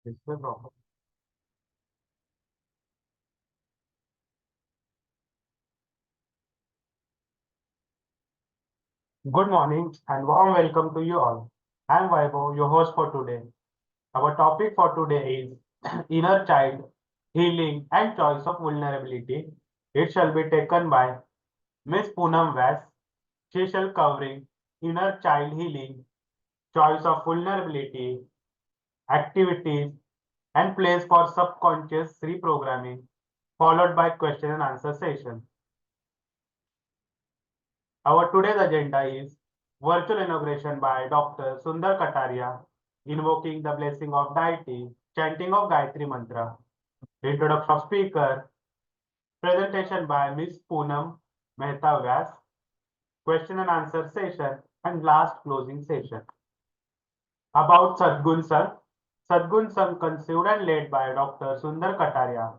Display proper. Good morning and warm welcome to you all. I am Vaibhav, your host for today. Our topic for today is inner child, healing and choice of vulnerability. It shall be taken by Miss Poonam Vyas. She shall covering inner child healing, choice of vulnerability, activities and place for subconscious reprogramming, followed by question and answer session. Our today's agenda is virtual inauguration by Dr. Sundar Kataria, invoking the blessing of deity, chanting of Gayatri Mantra, introduction of speaker, presentation by Ms. Poonam Mehta Vyas, question and answer session, and last closing session. About Sadgun Sangh. Sadgun Sangh conceived and led by Dr. Sundar Kataria,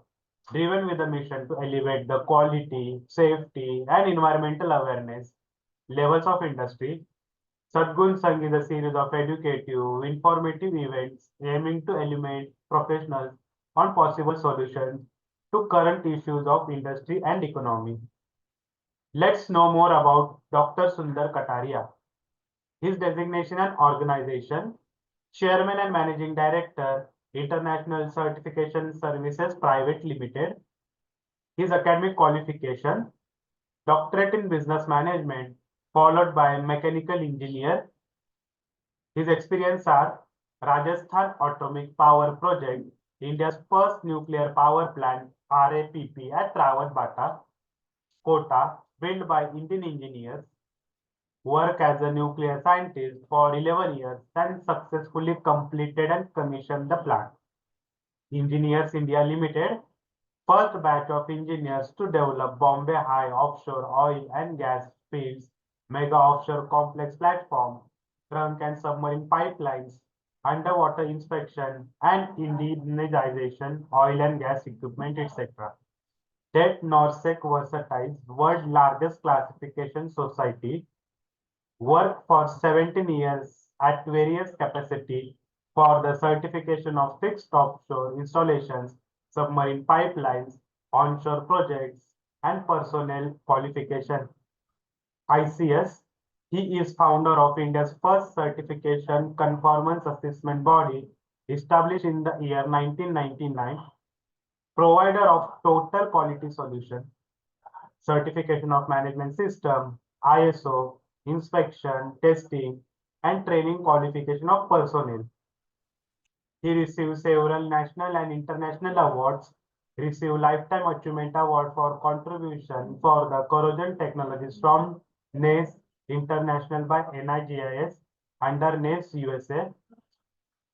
driven with a mission to elevate the quality, safety, and environmental awareness levels of industry. Sadgun Sangh is a series of educative, informative events aiming to illuminate professionals on possible solutions to current issues of industry and economy. Let's know more about Dr. Sundar Kataria. His designation and organization: Chairman and Managing Director, International Certification Services Private Limited. His academic qualification: Doctorate in Business Management, followed by Mechanical Engineer. His experience are Rajasthan Atomic Power Project, India's first nuclear power plant, RAPP at Rawat Kota, built by Indian engineers. Work as a nuclear scientist for 11 years and successfully completed and commissioned the plant. Engineers India Limited, first batch of engineers to develop Bombay High offshore oil and gas fields, mega offshore complex platform, trunk and submarine pipelines, underwater inspection and indigenization, oil and gas equipment, etc. Det Norsec Versatiles, world largest classification society, worked for 17 years at various capacity for the certification of fixed offshore installations, submarine pipelines, onshore projects, and personnel qualification. ICS. He is founder of India's first certification conformance assessment body established in the year 1999, provider of total quality solution, certification of management system, ISO, inspection, testing, and training qualification of personnel. He received several national and international awards, received Lifetime Achievement Award for contribution for the corrosion technologies from NACE International by NIGIS under NACE USA,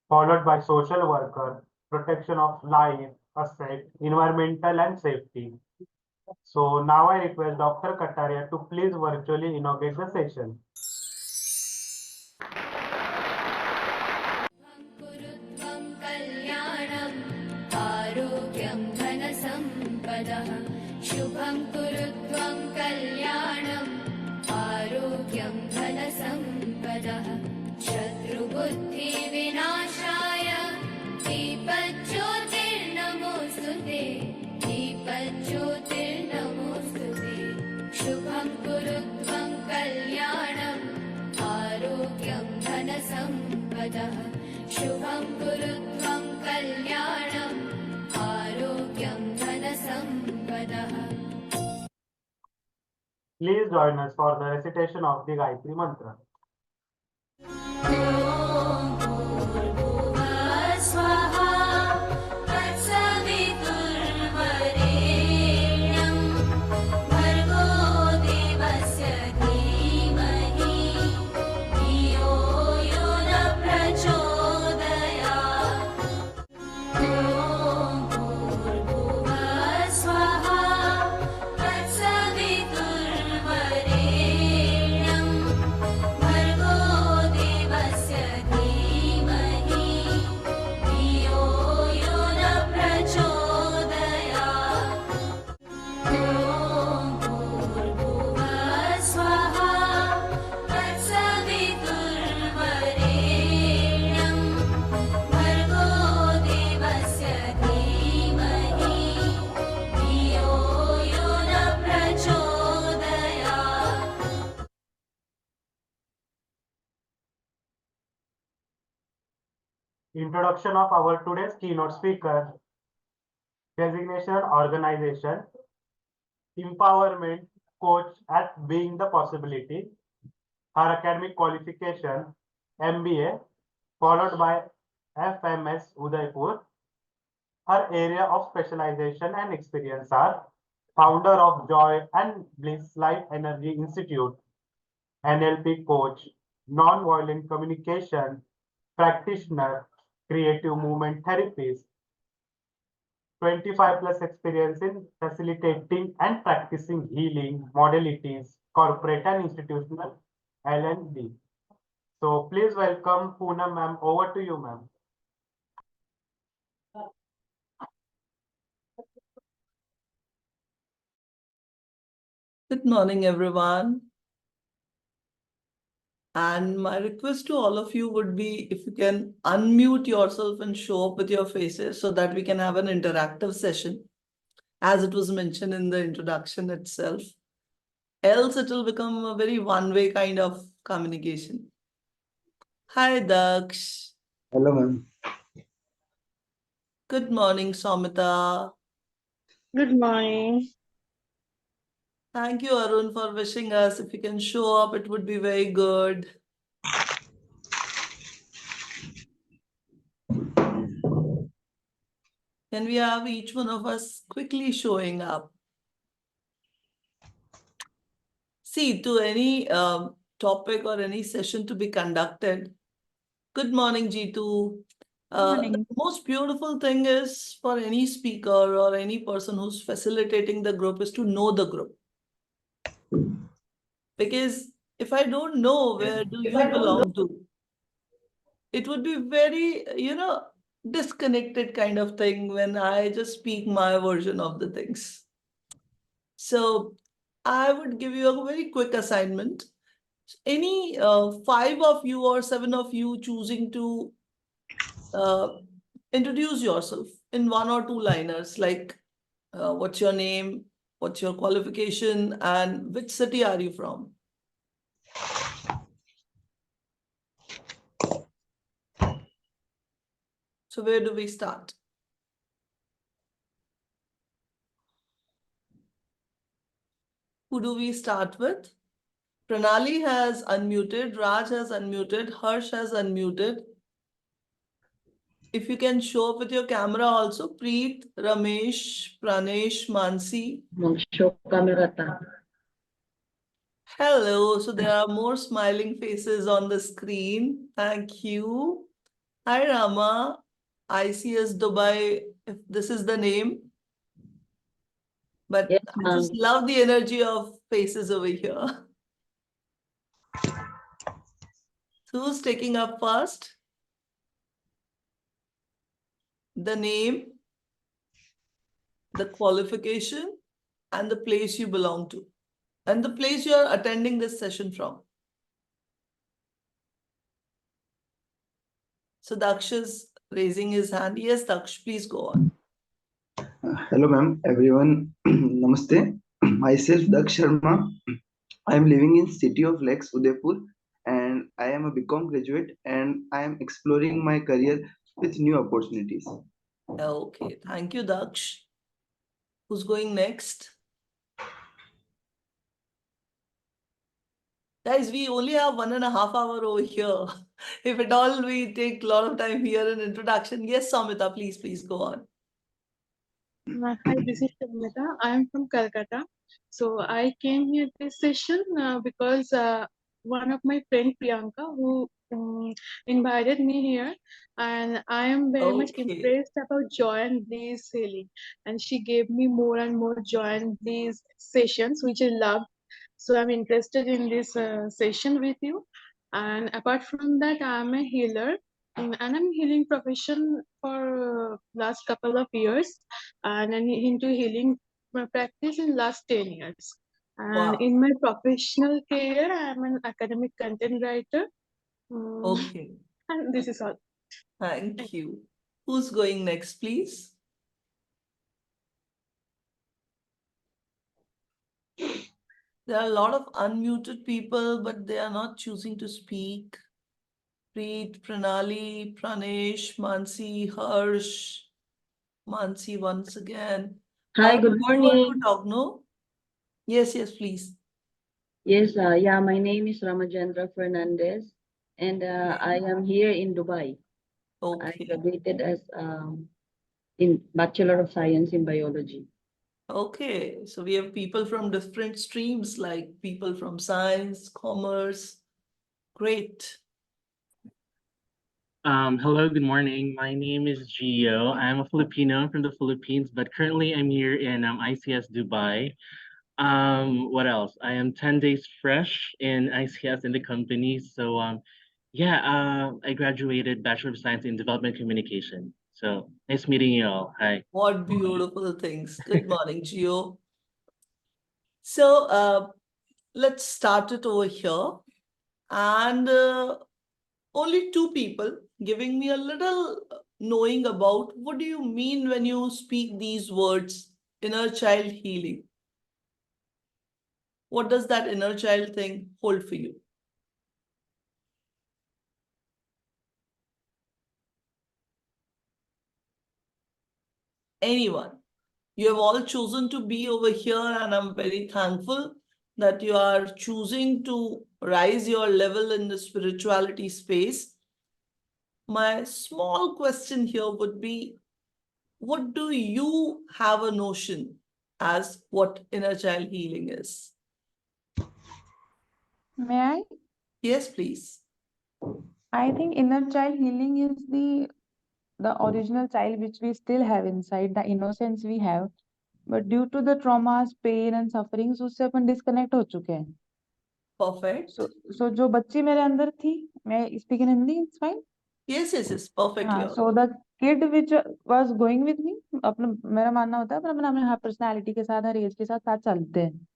followed by social worker, protection of life, asset, environmental and safety. So now I request Dr. Kataria to please virtually inaugurate the session. शुभं कुरु त्वं कल्याणम् आरोग्यं धनसम्पदः शत्रुबुद्धिविनाशाय दीपज्योतिर्नमोऽस्तु ते दीपज्योतिर्नमोऽस्तु ते शुभं कुरु त्वं कल्याणम् आरोग्यं धनसम्पदः शुभं कुरु त्वं कल्याणम् आरोग्यं धनसम्पदः. Please join us for the recitation of the Gayatri Mantra. Introduction of our today's keynote speaker. Designation organization. Empowerment coach at Being the Possibility. Her academic qualification MBA followed by FMS Udaipur. Her area of specialization and experience are founder of Joy and Bliss Life Energy Institute, NLP coach, non-violent communication practitioner, creative movement therapist, 25 plus experience in facilitating and practicing healing modalities, corporate and institutional L&D. So please welcome Poonam ma'am. Over to you, ma'am. Good morning, everyone. And my request to all of you would be if you can unmute yourself and show up with your faces so that we can have an interactive session, as it was mentioned in the introduction itself. Else it will become a very one-way kind of communication. Hi, Daksh. Hello, ma'am. Good morning, Somita. Good morning. Thank you, Arun, for wishing us. If you can show up, it would be very good. Can we have each one of us quickly showing up? See, to any topic or any session to be conducted. Good morning, Jitu. The most beautiful thing is for any speaker or any person who's facilitating the group is to know the group. Because if I don't know where do you belong to, it would be very, disconnected kind of thing when I just speak my version of the things. So I would give you a very quick assignment. Any 5 of you or 7 of you choosing to introduce yourself in 1 or 2 liners, like what's your name, what's your qualification, and which city are you from? So where do we start? Who do we start with? Pranali has unmuted, Raj has unmuted, Harsh has unmuted. If you can show up with your camera also, Preet, Ramesh, Pranesh, Mansi. Show camera ta. Hello, so there are more smiling faces on the screen. Thank you. Hi, Rama. ICS Dubai, if this is the name. But Yes, I just love the energy of faces over here. So who's taking up first? The name, the qualification, and the place you belong to, and the place you are attending this session from. So Daksh is raising his hand. Yes, Daksh, please go on. Hello, ma'am. Everyone. Namaste. Myself, Daksh Sharma. I am living in city of Lex, Udaipur, and I am a BCom graduate, and I am exploring my career with new opportunities. Okay, thank you, Daksh. Who's going next? Guys, we only have 1.5 hours over here. If at all we take a lot of time here in introduction. Yes, Samita, please go on. Hi, this is Shamita. I am from Calcutta. So I came here this session because one of my friend Priyanka who invited me here, and I am very much Okay. impressed about joy and bliss healing, and she gave me more and more joy and bliss sessions, which I love. So I'm interested in this session with you. And apart from that, I'm a healer, and I'm healing profession for last couple of years, and I'm into healing practice in last 10 years. And Wow. in my professional career, I'm an academic content writer. Okay. And this is all. Thank you. Who's going next, please? There are a lot of unmuted people, but they are not choosing to speak. Preet, Pranali, Pranesh, Mansi, Harsh, Mansi once again. Hi, good You want to morning. talk, no? Yes, please. Yes, yeah, my name is Ramajendra Fernandez, and I am here in Dubai. I Okay. graduated as in Bachelor of Science in Biology. Okay, so we have people from different streams, like people from science, commerce. Great. Hello, good morning. My name is Gio. I'm a Filipino from the Philippines, but currently I'm here in ICS Dubai. What else? I am 10 days fresh in ICS in the company. So yeah, I graduated Bachelor of Science in Development Communication. So nice meeting you all. Hi. What beautiful things. Good morning, Gio. So let's start it over here. And only two people giving me a little knowing about what do you mean when you speak these words, inner child healing. What does that inner child thing hold for you? Anyone? You have all chosen to be over here, and I'm very thankful that you are choosing to rise your level in the spirituality space. My small question here would be, what do you have a notion as what inner child healing is? May I? Yes, please. I think inner child healing is the original child which we still have inside, the innocence we have. But due to the traumas, pain and sufferings, उससे अपन disconnect हो चुके हैं. Perfect. So जो बच्ची मेरे अंदर थी, मैं speak in Hindi, it's fine. Yes, perfectly. हाँ, so the kid which was going with me, अपना मेरा मानना होता है पर अपन अपने हर personality के साथ, हर age के साथ साथ चलते हैं.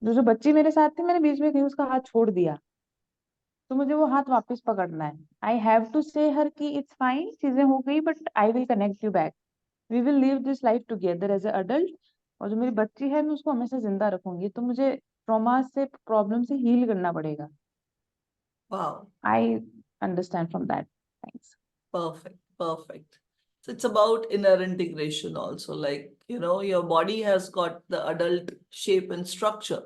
जो बच्ची मेरे साथ थी, मैंने बीच में कहीं उसका हाथ छोड़ दिया. तो मुझे वो हाथ वापस पकड़ना है. आई हैव टू से हर कि इट्स फाइन, चीजें हो गई, but I will connect you back. We will live this life together as a adult. और जो मेरी बच्ची है, मैं उसको हमेशा जिंदा रखूंगी. तो मुझे ट्रॉमा से, प्रॉब्लम से हील करना पड़ेगा. Wow. I understand from that. Thanks. Perfect. So it's about inner integration also. Like, your body has got the adult shape and structure,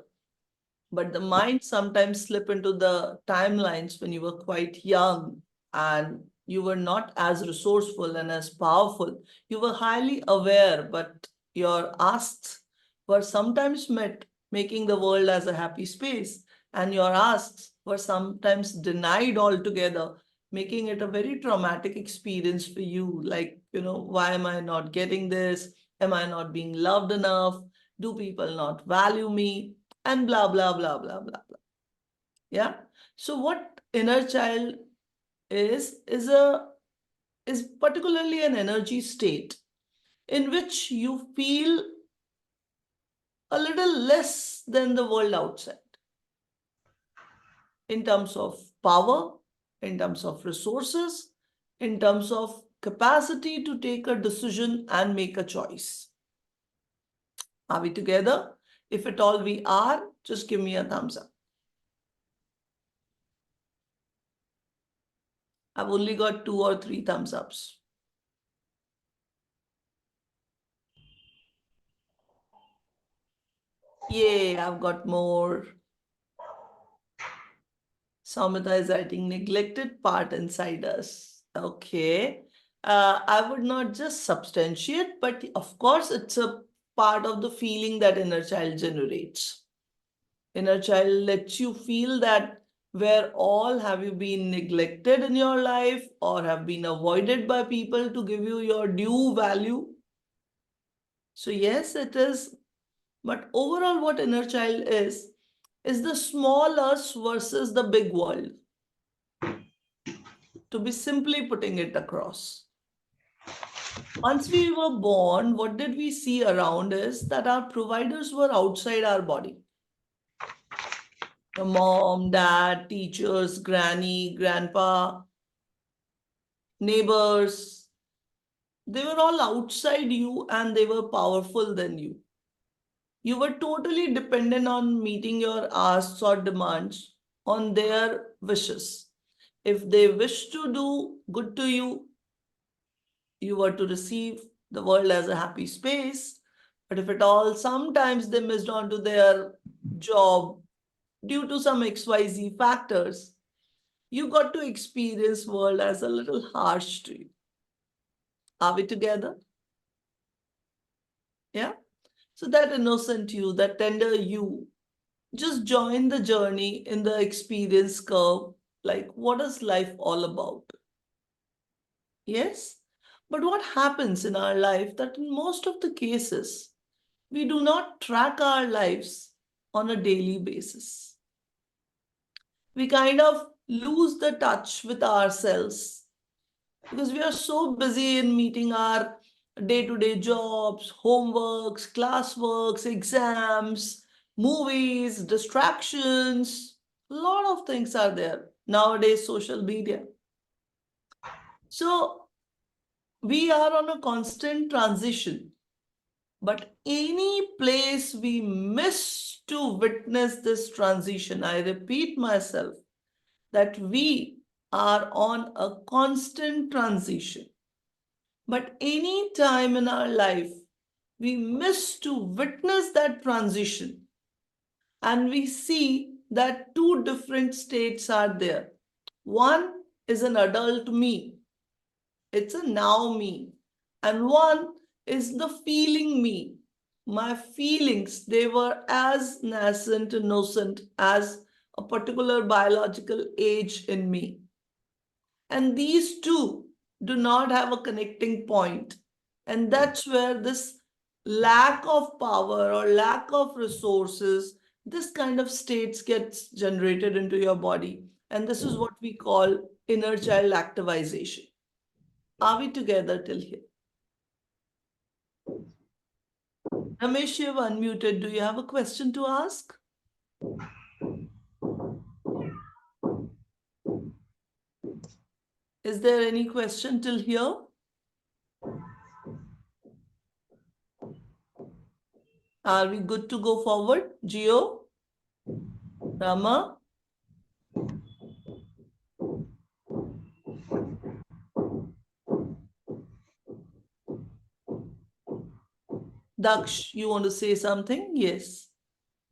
but the mind sometimes slip into the timelines when you were quite young and you were not as resourceful and as powerful. You were highly aware, but your asks were sometimes met, making the world as a happy space, and your asks were sometimes denied altogether, making it a very traumatic experience for you. Like, why am I not getting this? Am I not being loved enough? Do people not value me? And blah, blah, blah, blah, blah, blah. Yeah. So what inner child is particularly an energy state in which you feel a little less than the world outside in terms of power, in terms of resources, in terms of capacity to take a decision and make a choice. Are we together? If at all we are, just give me a thumbs up. I've only got 2 or 3 thumbs ups. Yay, I've got more. Samita is writing neglected part inside us. Okay. I would not just substantiate, but of course, it's a part of the feeling that inner child generates. Inner child lets you feel that where all have you been neglected in your life or have been avoided by people to give you your due value. So yes, it is. But overall, what inner child is the small us versus the big world. To be simply putting it across. Once we were born, what did we see around us? That our providers were outside our body. The mom, dad, teachers, granny, grandpa, neighbors. They were all outside you and they were powerful than you. You were totally dependent on meeting your asks or demands on their wishes. If they wish to do good to you, you were to receive the world as a happy space. But if at all, sometimes they missed on to their job due to some XYZ factors, you got to experience world as a little harsh to you. Are we together? Yeah. So that innocent you, that tender you, just join the journey in the experience curve. Like, what is life all about? Yes. But what happens in our life that in most of the cases, we do not track our lives on a daily basis. We kind of lose the touch with ourselves because we are so busy in meeting our day-to-day jobs, homeworks, classworks, exams, movies, distractions. A lot of things are there nowadays, social media. So we are on a constant transition, but any place we miss to witness this transition, I repeat myself, that we are on a constant transition. But any time in our life, we miss to witness that transition, and we see that two different states are there. One is an adult me. It's a now me. And one is the feeling me. My feelings, they were as nascent, innocent as a particular biological age in me. And these two do not have a connecting point. And that's where this lack of power or lack of resources, this kind of states gets generated into your body. And this is what we call inner child activization. Are we together till here? Ramesh, you've unmuted. Do you have a question to ask? Is there any question till here? Are we good to go forward? Gio? Rama? Daksh, you want to say something? Yes.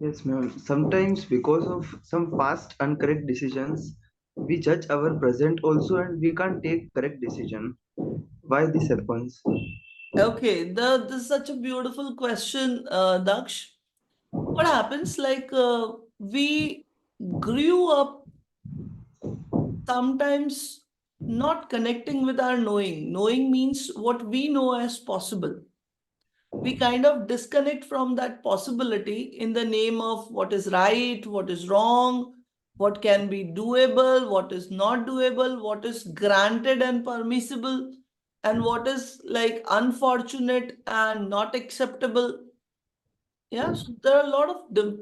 Yes, ma'am. Sometimes because of some past incorrect decisions, we judge our present also and we can't take correct decision. Why this happens? Okay, this is such a beautiful question, Daksh. What happens, like, we grew up sometimes not connecting with our knowing. Knowing means what we know as possible. We kind of disconnect from that possibility in the name of what is right, what is wrong, what can be doable, what is not doable, what is granted and permissible, and what is like unfortunate and not acceptable. Yeah, so there are a lot of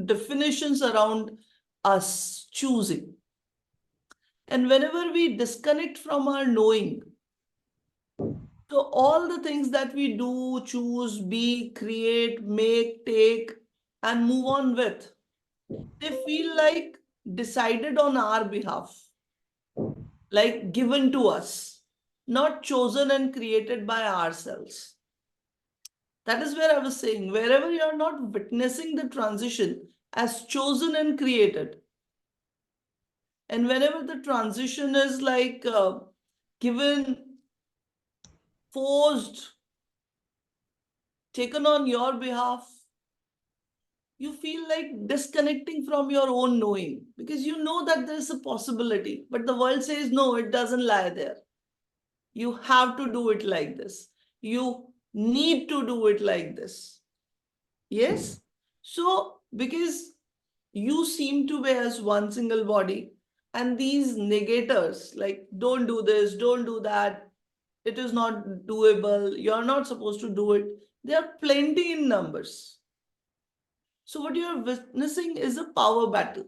definitions around us choosing. And whenever we disconnect from our knowing, so all the things that we do, choose, be, create, make, take, and move on with, they feel like decided on our behalf, like given to us, not chosen and created by ourselves. That is where I was saying, wherever you are not witnessing the transition as chosen and created, and whenever the transition is like given, forced, taken on your behalf, you feel like disconnecting from your own knowing because you know that there's a possibility, but the world says, no, it doesn't lie there. You have to do it like this. You need to do it like this. Yes? So, because you seem to be as one single body, and these negators, like, don't do this, don't do that, it is not doable, you're not supposed to do it, there are plenty in numbers. So what you're witnessing is a power battle.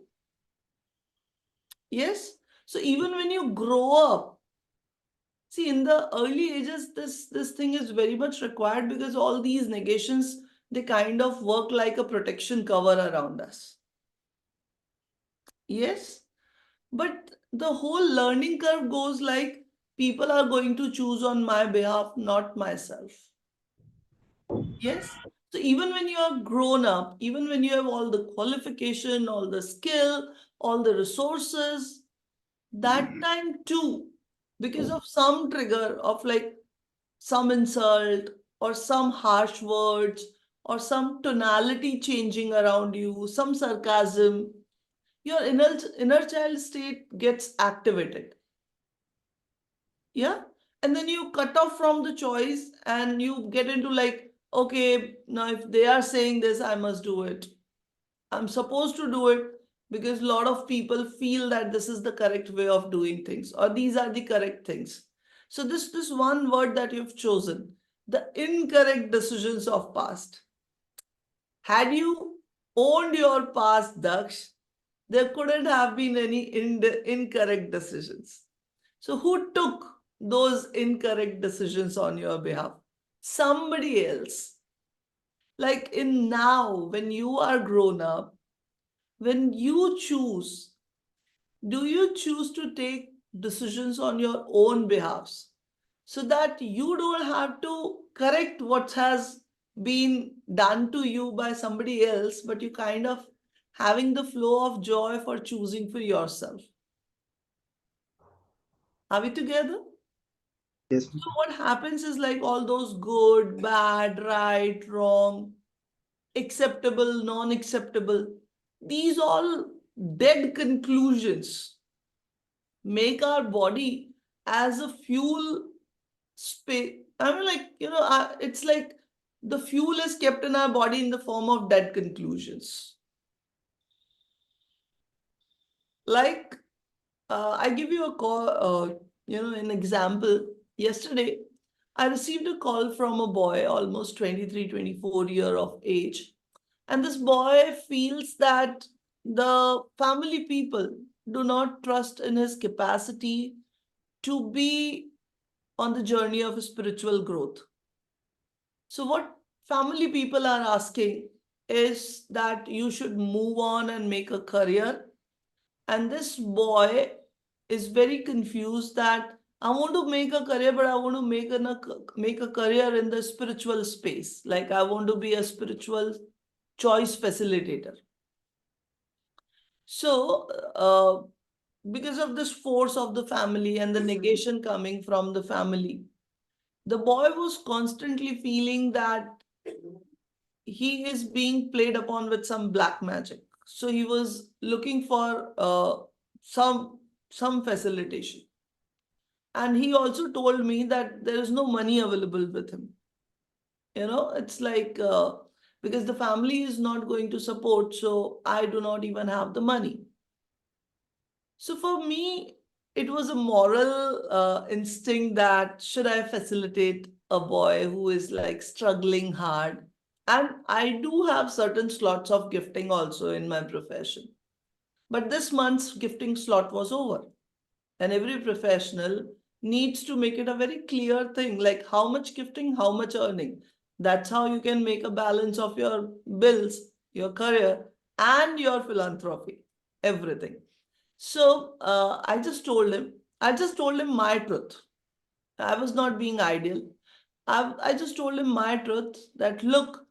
Yes? So even when you grow up, see, in the early ages, this thing is very much required because all these negations, they kind of work like a protection cover around us. Yes? But the whole learning curve goes like people are going to choose on my behalf, not myself. Yes. So even when you are grown up, even when you have all the qualification, all the skill, all the resources, that time too, because of some trigger of like some insult or some harsh words or some tonality changing around you, some sarcasm, your inner child state gets activated. Yeah. And then you cut off from the choice and you get into like, okay, now if they are saying this, I must do it. I'm supposed to do it because a lot of people feel that this is the correct way of doing things or these are the correct things. So this one word that you've chosen, the incorrect decisions of past. Had you owned your past, Daksh, there couldn't have been any incorrect decisions. So who took those incorrect decisions on your behalf? Somebody else. Like in now, when you are grown up, when you choose, do you choose to take decisions on your own behalves so that you don't have to correct what has been done to you by somebody else, but you kind of having the flow of joy for choosing for yourself? Are we together? Yes, So what happens is like all those good, bad, right, wrong, acceptable, non-acceptable, these all dead conclusions make our body as a fuel space. I mean, like, it's like the fuel is kept in our body in the form of dead conclusions. Like, I give you a call, an example. Yesterday, I received a call from a boy, almost 23, 24 year of age. And this boy feels that the family people do not trust in his capacity to be on the journey of spiritual growth. So what family people are asking is that you should move on and make a career. And this boy is very confused that I want to make a career, but I want to make a career in the spiritual space. Like I want to be a spiritual choice facilitator. So, because of this force of the family and the negation coming from the family, the boy was constantly feeling that he is being played upon with some black magic. So he was looking for some facilitation. And he also told me that there is no money available with him. It's like because the family is not going to support, so I do not even have the money. So for me, it was a moral instinct that should I facilitate a boy who is like struggling hard? And I do have certain slots of gifting also in my profession. But this month's gifting slot was over. And every professional needs to make it a very clear thing, like how much gifting, how much earning. That's how you can make a balance of your bills, your career, and your philanthropy, everything. So I just told him my truth. I was not being ideal. I just told him my truth that look,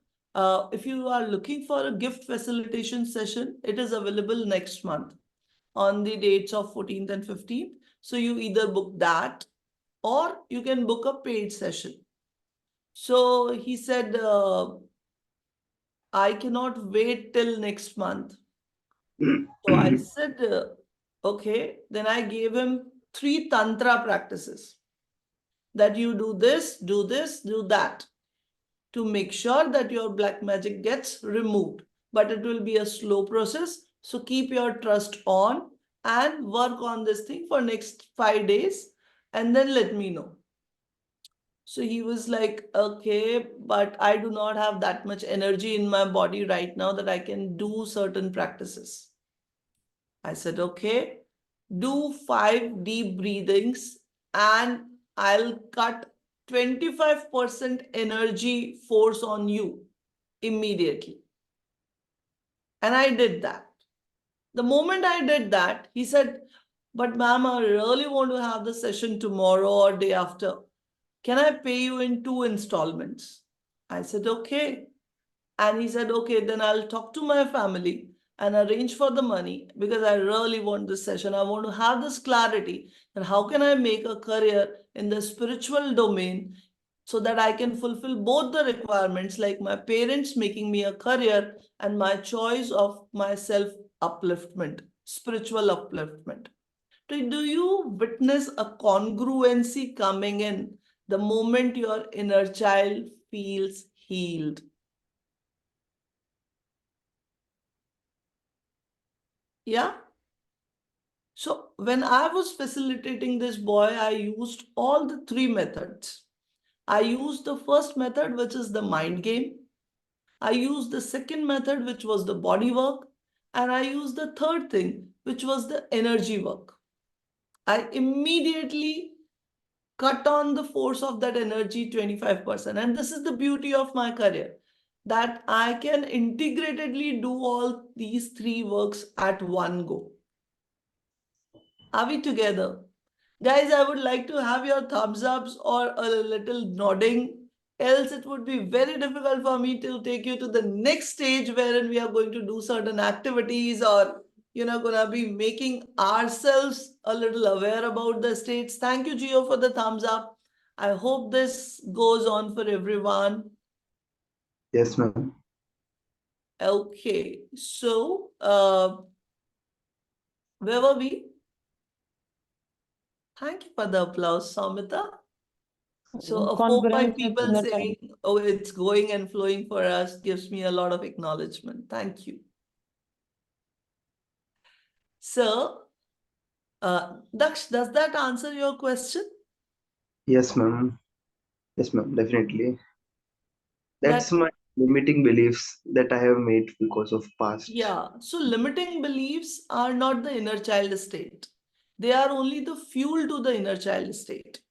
if you are looking for a gift facilitation session, it is available next month on the dates of 14th and 15th. So you either book that or you can book a paid session. So he said, I cannot wait till next month. So I said, okay, then I gave him 3 Tantra practices that you do this, do that to make sure that your black magic gets removed. But it will be a slow process. So keep your trust on and work on this thing for next 5 days and then let me know. So he was like, okay, but I do not have that much energy in my body right now that I can do certain practices. I said, okay, do 5 deep breathings and I'll cut 25% energy force on you immediately. And I did that. The moment I did that, he said, But ma'am, I really want to have the session tomorrow or day after. Can I pay you in 2 installments? I said, okay. And he said, okay, then I'll talk to my family and arrange for the money because I really want this session. I want to have this clarity. And how can I make a career in the spiritual domain so that I can fulfill both the requirements, like my parents making me a career and my choice of my self upliftment, spiritual upliftment. Do you witness a congruency coming in the moment your inner child feels healed? Yeah. So when I was facilitating this boy, I used all the 3 methods. I used the first method, which is the mind game. I used the second method, which was the body work. And I used the third thing, which was the energy work. I immediately cut on the force of that energy 25%. And this is the beauty of my career, that I can integratedly do all these 3 works at one go. Are we together? Guys, I would like to have your thumbs ups or a little nodding. Else, it would be very difficult for me to take you to the next stage wherein we are going to do certain activities or gonna be making ourselves a little aware about the states. Thank you, Gio, for the thumbs up. I hope this goes on for everyone. Yes, ma'am. Okay, so where were we? Thank you for the applause, Samita. So 4, 5 Congruence with people inner saying, child. oh, it's going and flowing for us gives me a lot of acknowledgement. Thank you. So, Daksh, does that answer your question? Yes, ma'am. Yes, ma'am. Definitely. That's That, my limiting beliefs that I have made because of past. yeah, so limiting beliefs are not the inner child state. They are only the fuel to the inner child state.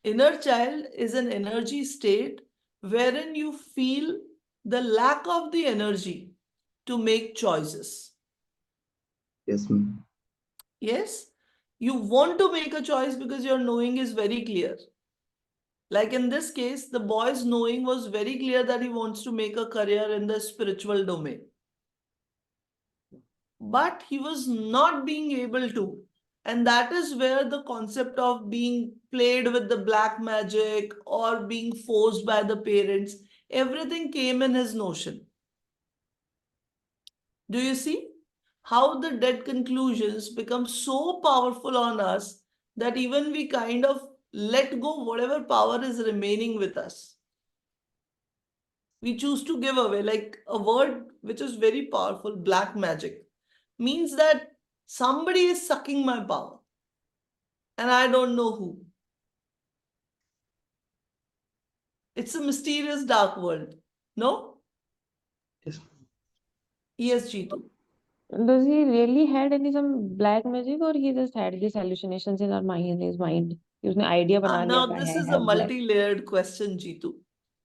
Inner child is an energy state wherein you feel the lack of the energy to make choices. Yes, ma'am. Yes, you want to make a choice because your knowing is very clear. Like in this case, the boy's knowing was very clear that he wants to make a career in the spiritual domain. But he was not being able to. And that is where the concept of being played with the black magic or being forced by the parents, everything came in his notion. Do you see how the dead conclusions become so powerful on us that even we kind of let go whatever power is remaining with us? We choose to give away, like a word which is very powerful, black magic, means that somebody is sucking my power and I don't know who. It's a mysterious dark world. No? Yes. Yes, Jitu. Does he really had any some black magic or he just had these hallucinations in his mind? उसने idea बना लिया Now, कि this I is a have black. multi-layered question, Jitu.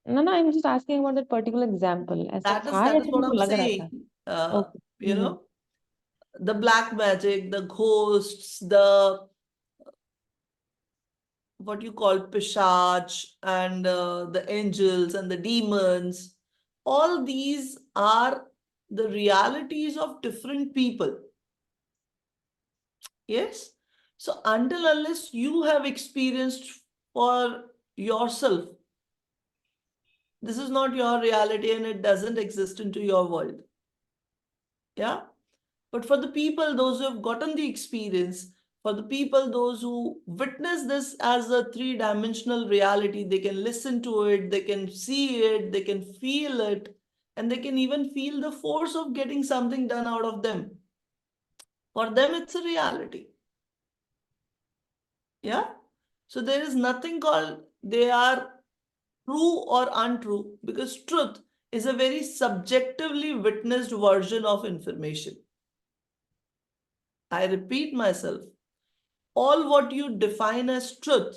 No, I'm just asking about that particular example. ऐसा That था is या what सिर्फ I'm लग रहा था? saying. Okay. You know, the black magic, the ghosts, the what you call pishach, and the angels and the demons. All these are the realities of different people. Yes. So until unless you have experienced for yourself, this is not your reality and it doesn't exist into your world. Yeah. But for the people, those who have gotten the experience, for the people, those who witness this as a 3-dimensional reality, they can listen to it, they can see it, they can feel it, and they can even feel the force of getting something done out of them. For them, it's a reality. Yeah. So there is nothing called they are true or untrue because truth is a very subjectively witnessed version of information. I repeat myself. All what you define as truth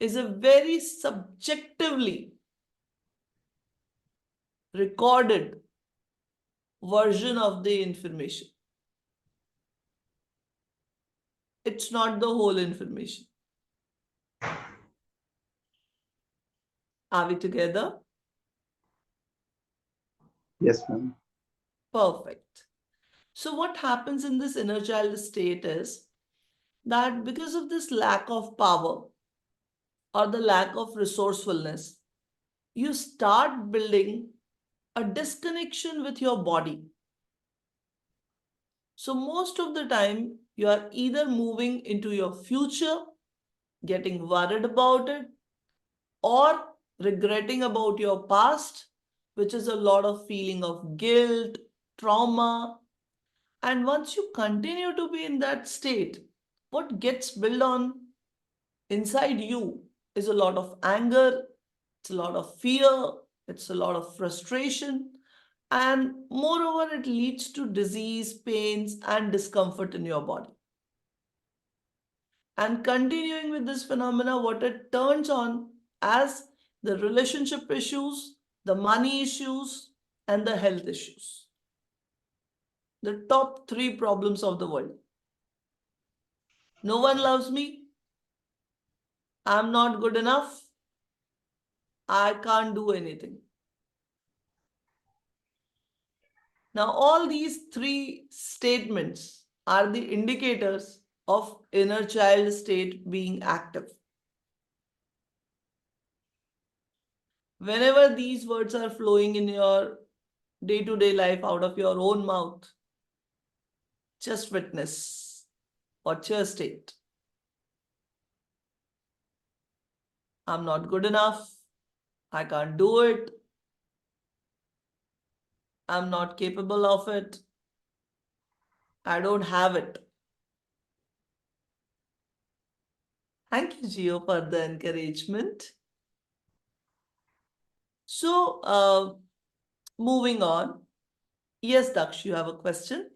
is a very subjectively recorded version of the information. it's not the whole information. Are we together? Yes, ma'am. Perfect. So what happens in this inner child state is that because of this lack of power or the lack of resourcefulness, you start building a disconnection with your body. So most of the time, you are either moving into your future, getting worried about it, or regretting about your past, which is a lot of feeling of guilt, trauma. And once you continue to be in that state, what gets built on inside you is a lot of anger, it's a lot of fear, it's a lot of frustration, and moreover, it leads to disease, pains, and discomfort in your body. And continuing with this phenomena, what it turns on as the relationship issues, the money issues, and the health issues. The top 3 problems of the world. No one loves me. I'm not good enough. I can't do anything. Now, all these 3 statements are the indicators of inner child state being active. Whenever these words are flowing in your day-to-day life out of your own mouth, just witness, what's your state? I'm not good enough. I can't do it. I'm not capable of it. I don't have it. Thank you, Gio, for the encouragement. So, moving on. Yes, Daksh, you have a question?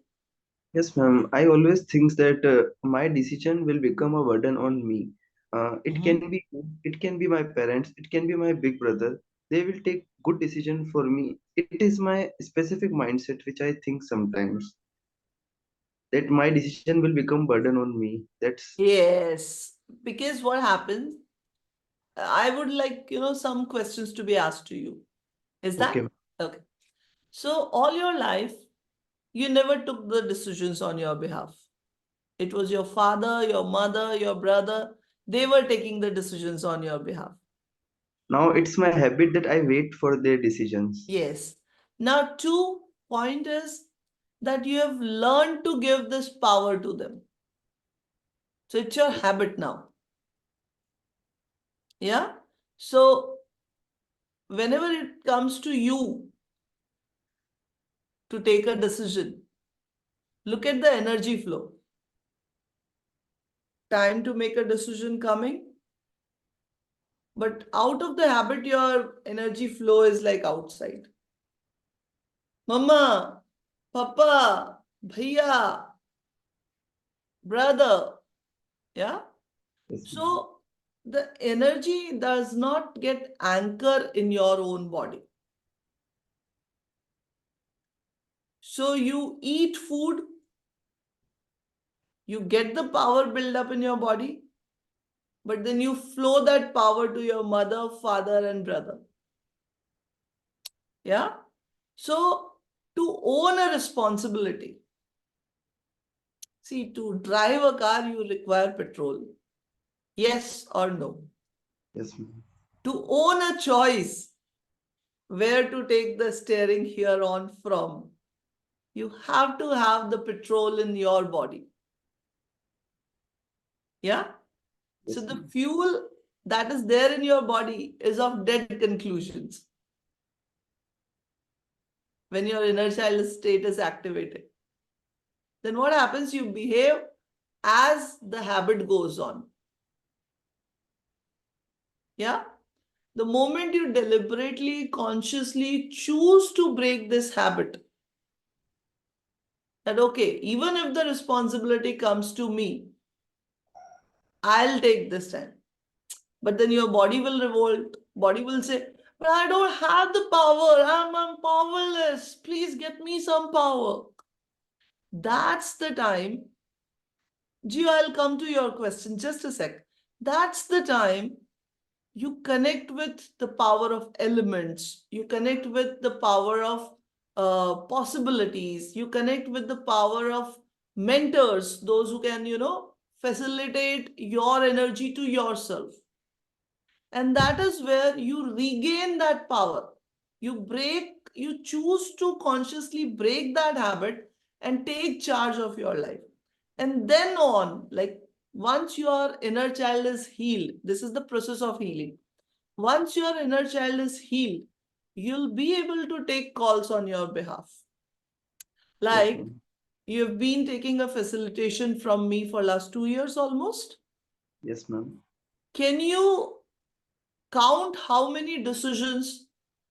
Yes, ma'am. I always think that my decision will become a burden on me. It can be my parents, it can be my big brother. They will take good decision for me. It is my specific mindset which I think sometimes that my decision will become burden on me. That's Yes, because what happens, I would like, some questions to be asked to you. Is okay. that? Okay. So all your life, you never took the decisions on your behalf. It was your father, your mother, your brother. They were taking the decisions on your behalf. Now it's my habit that I wait for their decisions. Yes. Now, 2 point is that you have learned to give this power to them. So it's your habit now. Yeah. So whenever it comes to you to take a decision, look at the energy flow. Time to make a decision coming. But out of the habit, your energy flow is like outside. Mama, Papa, Bhaiya, brother. Yeah. Yes, ma'am. So the energy does not get anchor in your own body. So you eat food, you get the power build up in your body, but then you flow that power to your mother, father, and brother. Yeah. So to own a responsibility, see, to drive a car, you require petrol. Yes or no? Yes, ma'am. To own a choice where to take the steering here on from, you have to have the petrol in your body. Yeah? Yes, So the ma'am. fuel that is there in your body is of dead conclusions when your inner child state is activated. Then what happens? You behave as the habit goes on. Yeah? The moment you deliberately, consciously choose to break this habit, that okay, even if the responsibility comes to me, I'll take this time. But then your body will revolt. Body will say, but I don't have the power. I'm powerless. Please get me some power. That's the time Gio, I'll come to your question just a sec. That's the time you connect with the power of elements, you connect with the power of possibilities, you connect with the power of mentors, those who can, facilitate your energy to yourself. And that is where you regain that power. You choose to consciously break that habit and take charge of your life. And then on, like once your inner child is healed, this is the process of healing. Once your inner child is healed, you'll be able to take calls on your behalf. Yes, Like ma'am. you've been taking a facilitation from me for last 2 years almost. Yes, ma'am. Can you count how many decisions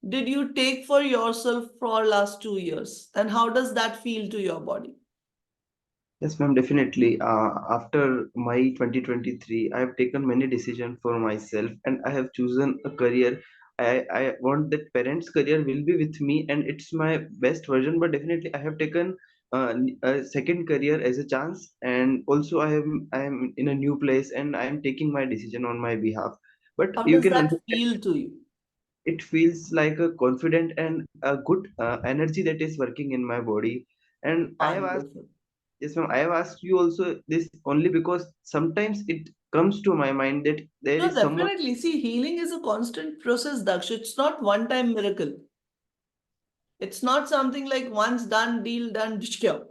did you take for yourself for last 2 years? And how does that feel to your body? Yes, ma'am, definitely. After my 2023, I have taken many decisions for myself and I have chosen a career. I want that parents' career will be with me and it's my best version, but definitely I have taken a second career as a chance, and also I am in a new place and I am taking my decision on my behalf. But How you does can that understand, feel to you? it feels like a confident and a good energy that is working in my body. And I have asked. Wonderful. Yes, ma'am. I have asked you also this only because sometimes it comes to my mind that there No, is someone. definitely. See, healing is a constant process, Daksh. It's not one-time miracle. It's not something like once done, deal done, dishkyo.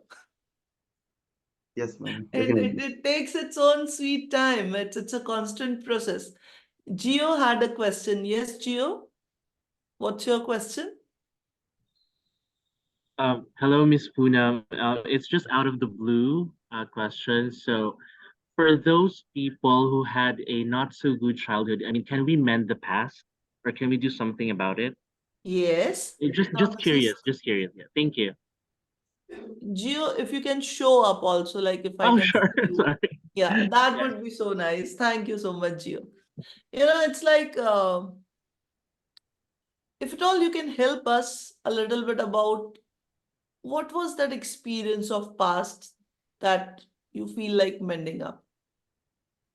Yes, ma'am. It, it, Definitely. it takes its own sweet time. It's a constant process. Gio had a question. Yes, Gio? What's your question? Hello, Miss Poonam. It's just out of the blue question. So, for those people who had a not so good childhood, I mean, can we mend the past, or can we do something about it? Yes. Just Now just this is curious, just curious. Yeah, thank you. Gio, if you can show up also, like if I Oh, can see sure. you. Sorry. Yeah, that Yeah. would be so nice. Thank you so much, Gio. It's like if at all you can help us a little bit about what was that experience of past that you feel like mending up?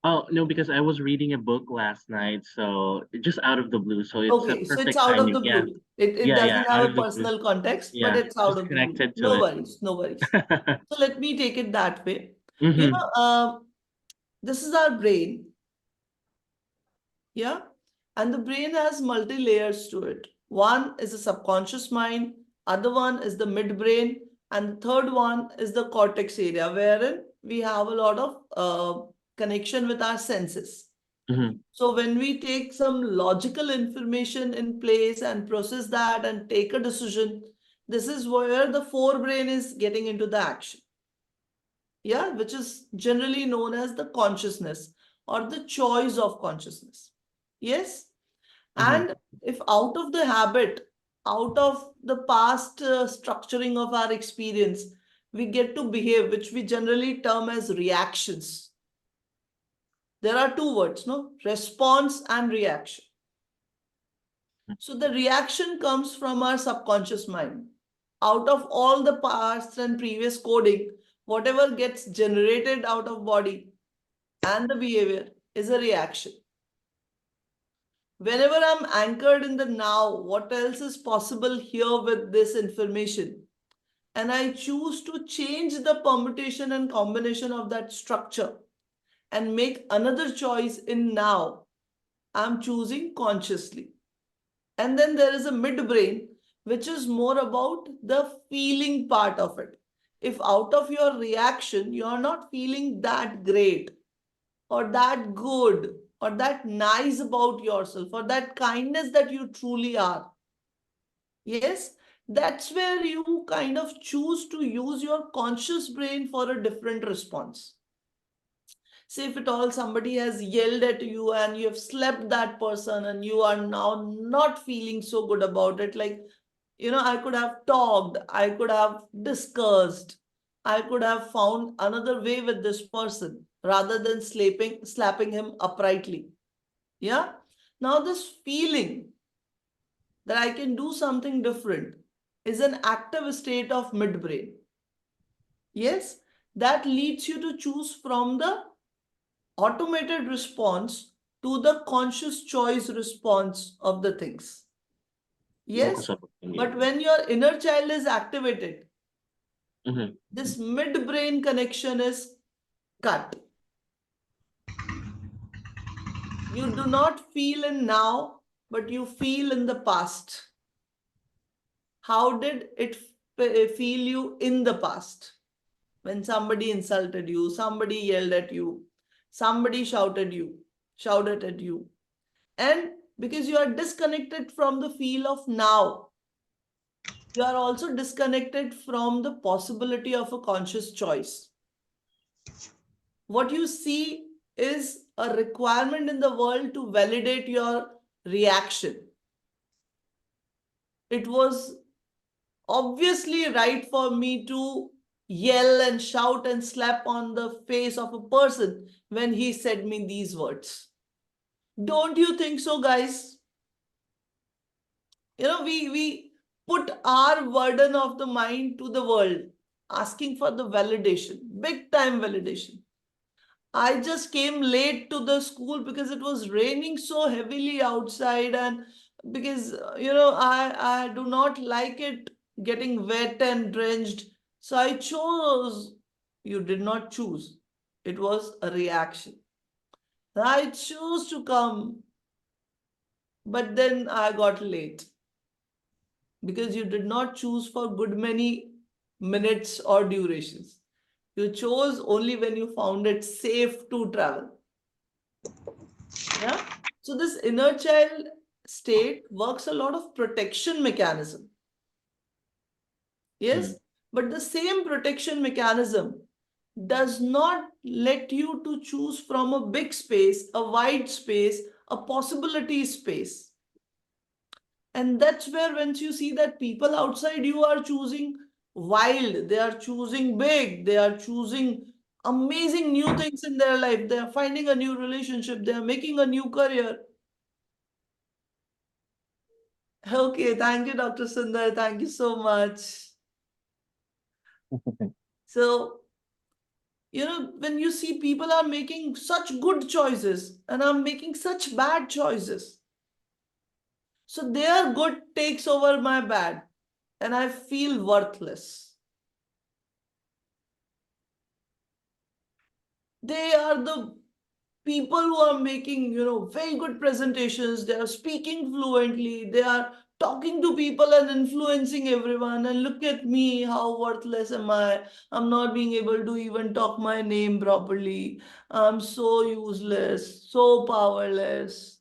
Oh, no, because I was reading a book last night, so just out of the blue. So it's a Okay, so it's perfect out of timing. the Yeah. blue. It Yeah, yeah, doesn't have out a of the blue. personal context, but Yeah, it's out just of the blue. connected to No it. worries, no worries. So let me take it that way. Mm-hmm. This is our brain, yeah? And the brain has multi layers to it. One is the subconscious mind, other one is the midbrain, and the third one is the cortex area, wherein we have a lot of connection with our senses. Mm-hmm. So when we take some logical information in place and process that and take a decision, this is where the forebrain is getting into the action. Yeah, which is generally known as the consciousness or the choice of consciousness. Yes. Mm-hmm. And if out of the habit, out of the past structuring of our experience, we get to behave, which we generally term as reactions. There are two words, no? Response and reaction. So the reaction comes from our subconscious mind. Out of all the past and previous coding, whatever gets generated out of body and the behavior is a reaction. Whenever I'm anchored in the now, what else is possible here with this information? And I choose to change the permutation and combination of that structure and make another choice in now. I'm choosing consciously. And then there is a midbrain, which is more about the feeling part of it. If out of your reaction, you're not feeling that great or that good or that nice about yourself or that kindness that you truly are, yes, that's where you kind of choose to use your conscious brain for a different response. Say if at all somebody has yelled at you and you have slapped that person and you are now not feeling so good about it, like, I could have talked, I could have discussed, I could have found another way with this person rather than slapping him uprightly. Yeah. Now this feeling that I can do something different is an active state of midbrain. Yes, that leads you to choose from the automated response to the conscious choice response of the things. Yes, but when your inner child is activated, Mhm. this midbrain connection is cut. You do not feel in now, but you feel in the past. How did it feel you in the past? When somebody insulted you, somebody yelled at you, somebody shouted at you. And because you are disconnected from the feel of now, you are also disconnected from the possibility of a conscious choice. What you see is a requirement in the world to validate your reaction. It was obviously right for me to yell and shout and slap on the face of a person when he said me these words. Don't you think so, guys? You know, we put our burden of the mind to the world, asking for the validation, big time validation. I just came late to the school because it was raining so heavily outside, and because I do not like it getting wet and drenched. So I chose. You did not choose. It was a reaction. I chose to come, but then I got late because you did not choose for good many minutes or durations. You chose only when you found it safe to travel. Yeah. So this inner child state works a lot of protection mechanism. Yes. But the same protection mechanism does not let you to choose from a big space, a wide space, a possibility space. And that's where once you see that people outside you are choosing wild, they are choosing big, they are choosing amazing new things in their life, they are finding a new relationship, they are making a new career. Okay, thank you, Dr. Sundar. Thank you so much. So, when you see people are making such good choices and I'm making such bad choices, so their good takes over my bad and I feel worthless. They are the people who are making, very good presentations. They are speaking fluently. They are talking to people and influencing everyone. And look at me, how worthless am I? I'm not being able to even talk my name properly. I'm so useless, so powerless.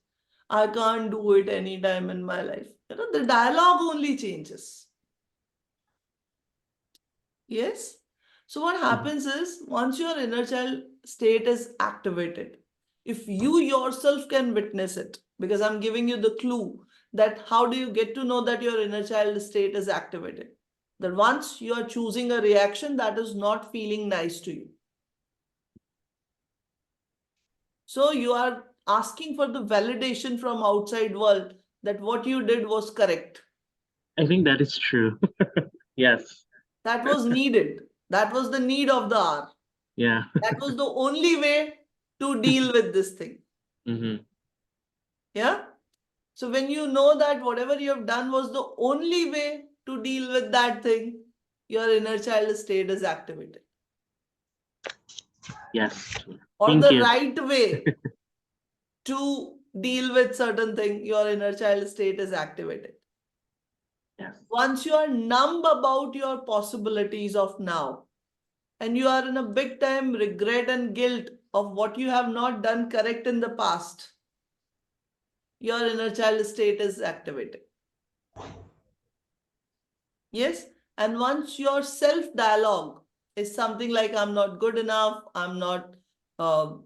I can't do it anytime in my life. The dialogue only changes. Yes. So what happens is once your inner child state is activated, if you yourself can witness it, because I'm giving you the clue that how do you get to know that your inner child state is activated? That once you are choosing a reaction that is not feeling nice to you. So you are asking for the validation from outside world that what you did was correct. I think that is true. Yes. That was needed. That was the need of the hour. Yeah. That was the only way to deal with this thing. Mm-hmm. Yeah. So when you know that whatever you have done was the only way to deal with that thing, your inner child state is activated. Yes. Or Thank the you. right way to deal with certain thing, your inner child state is activated. Yes. Once you are numb about your possibilities of now, and you are in a big time regret and guilt of what you have not done correct in the past, your inner child state is activated. Yes. And once your self dialogue is something like, I'm not good enough, I'm not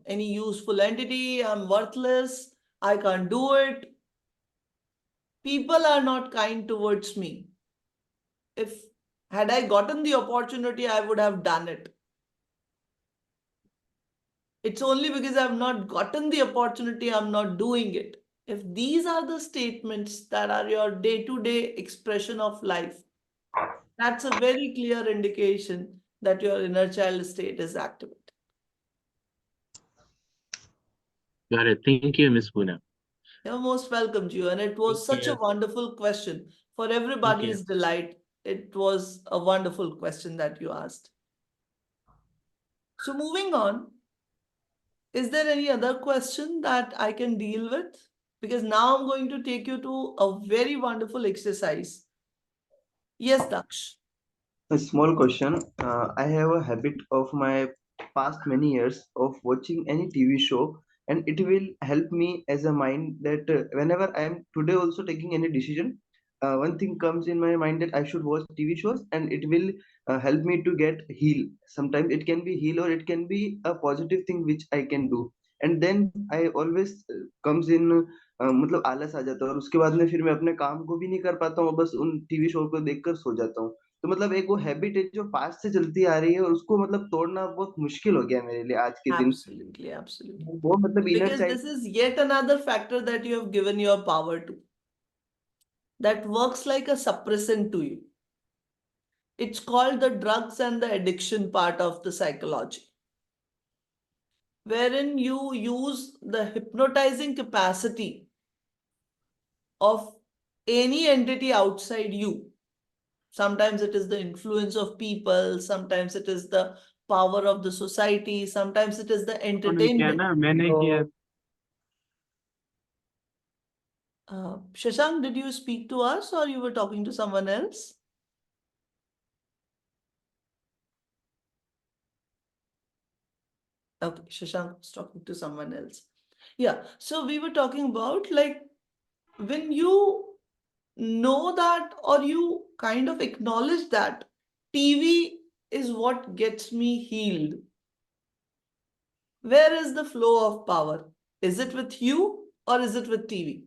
any useful entity, I'm worthless, I can't do it, people are not kind towards me. If had I gotten the opportunity, I would have done it. It's only because I've not gotten the opportunity, I'm not doing it. If these are the statements that are your day-to-day expression of life, that's a very clear indication that your inner child state is activated. Got it. Thank you, Miss Puna. You're most welcome, Gio. And it was Thank such a you. wonderful question. For Thank you. everybody's delight, it was a wonderful question that you asked. So moving on, is there any other question that I can deal with? Because now I'm going to take you to a very wonderful exercise. Yes, Daksh. A small question. I have a habit of my past many years of watching any TV show, and it will help me as a mind that whenever I am today also taking any decision, one thing comes in my mind that I should watch TV shows, and it will help me to get heal. Sometimes it can be heal or it can be a positive thing which I can do. And then I always comes in मतलब आलस आ जाता है और उसके बाद में फिर मैं अपने काम को भी नहीं कर पाता हूँ, बस उन टीवी शो को देखकर सो जाता हूँ। तो मतलब एक वो हैबिट है जो पास्ट से चलती आ रही है और उसको मतलब तोड़ना बहुत मुश्किल हो गया मेरे लिए आज के दिन। Absolutely, absolutely. वो मतलब inner Because this is yet another factor that you have given your power to, that works like a suppressant to you. It's called the drugs and the addiction part of the psychology, wherein you use the hypnotizing capacity of any entity outside you. Sometimes it is the influence of people, sometimes it is the power of the society, sometimes it is the entertainment. Shashank, did you speak to us or you were talking to someone else? Okay, Shashank was talking to someone else. Yeah, so we were talking about like when you know that or you kind of acknowledge that TV is what gets me healed. Where is the flow of power? Is it with you or is it with TV?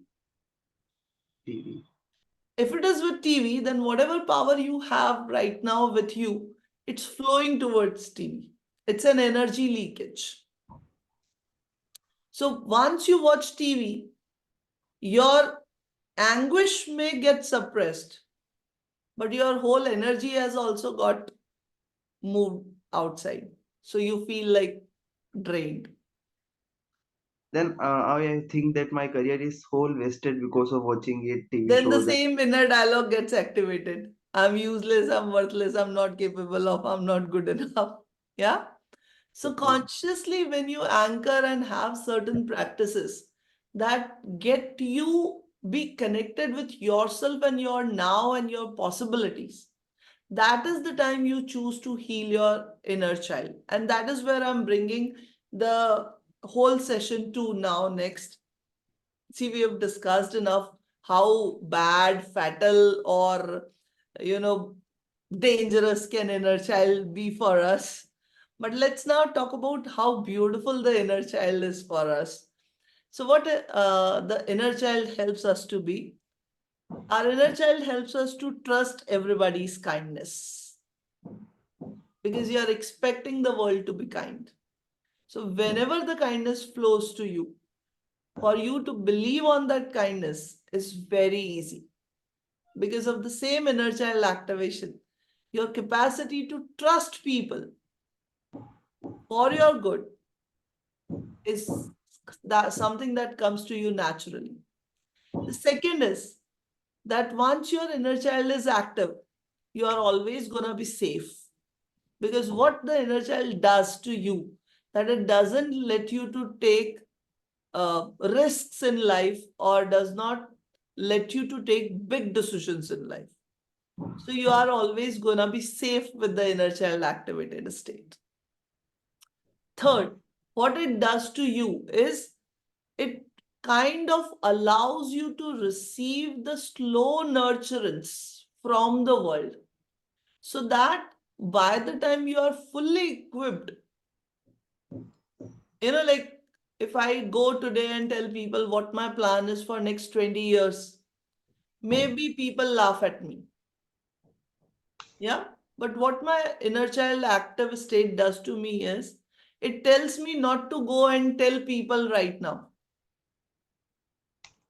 TV. If it is with TV, then whatever power you have right now with you, it's flowing towards TV. It's an energy leakage. So once you watch TV, your anguish may get suppressed, but your whole energy has also got moved outside. So you feel like drained. Then I think that my career is whole wasted because of watching it TV Then the shows. same inner dialogue gets activated. I'm useless, I'm worthless, I'm not capable of, I'm not good enough. Yeah. So Okay. consciously, when you anchor and have certain practices that get you be connected with yourself and your now and your possibilities, that is the time you choose to heal your inner child. And that is where I'm bringing the whole session to now next. See, we have discussed enough how bad, fatal, or dangerous can inner child be for us. But let's now talk about how beautiful the inner child is for us. So what the inner child helps us to be? Our inner child helps us to trust everybody's kindness, because you are expecting the world to be kind. So whenever the kindness flows to you, for you to believe on that kindness is very easy. Because of the same inner child activation, your capacity to trust people for your good is that something that comes to you naturally. The second is that once your inner child is active, you are always going to be safe. Because what the inner child does to you, that it doesn't let you to take risks in life or does not let you to take big decisions in life. So you are always going to be safe with the inner child activated state. Third, what it does to you is it kind of allows you to receive the slow nurturance from the world, so that by the time you are fully equipped, like if I go today and tell people what my plan is for next 20 years, maybe people laugh at me. Yeah. But what my inner child active state does to me is it tells me not to go and tell people right now.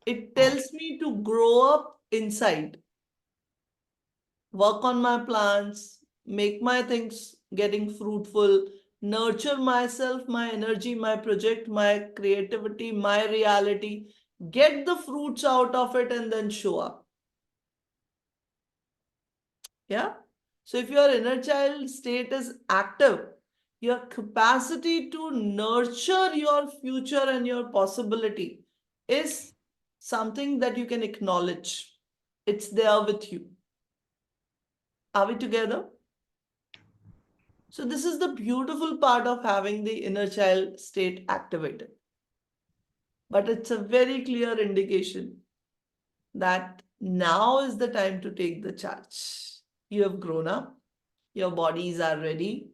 It tells me to grow up inside, work on my plans, make my things getting fruitful, nurture myself, my energy, my project, my creativity, my reality, get the fruits out of it, and then show up. Yeah. So if your inner child state is active, your capacity to nurture your future and your possibility is something that you can acknowledge. It's there with you. Are we together? So this is the beautiful part of having the inner child state activated. But it's a very clear indication that now is the time to take the charge. You have grown up, your bodies are ready,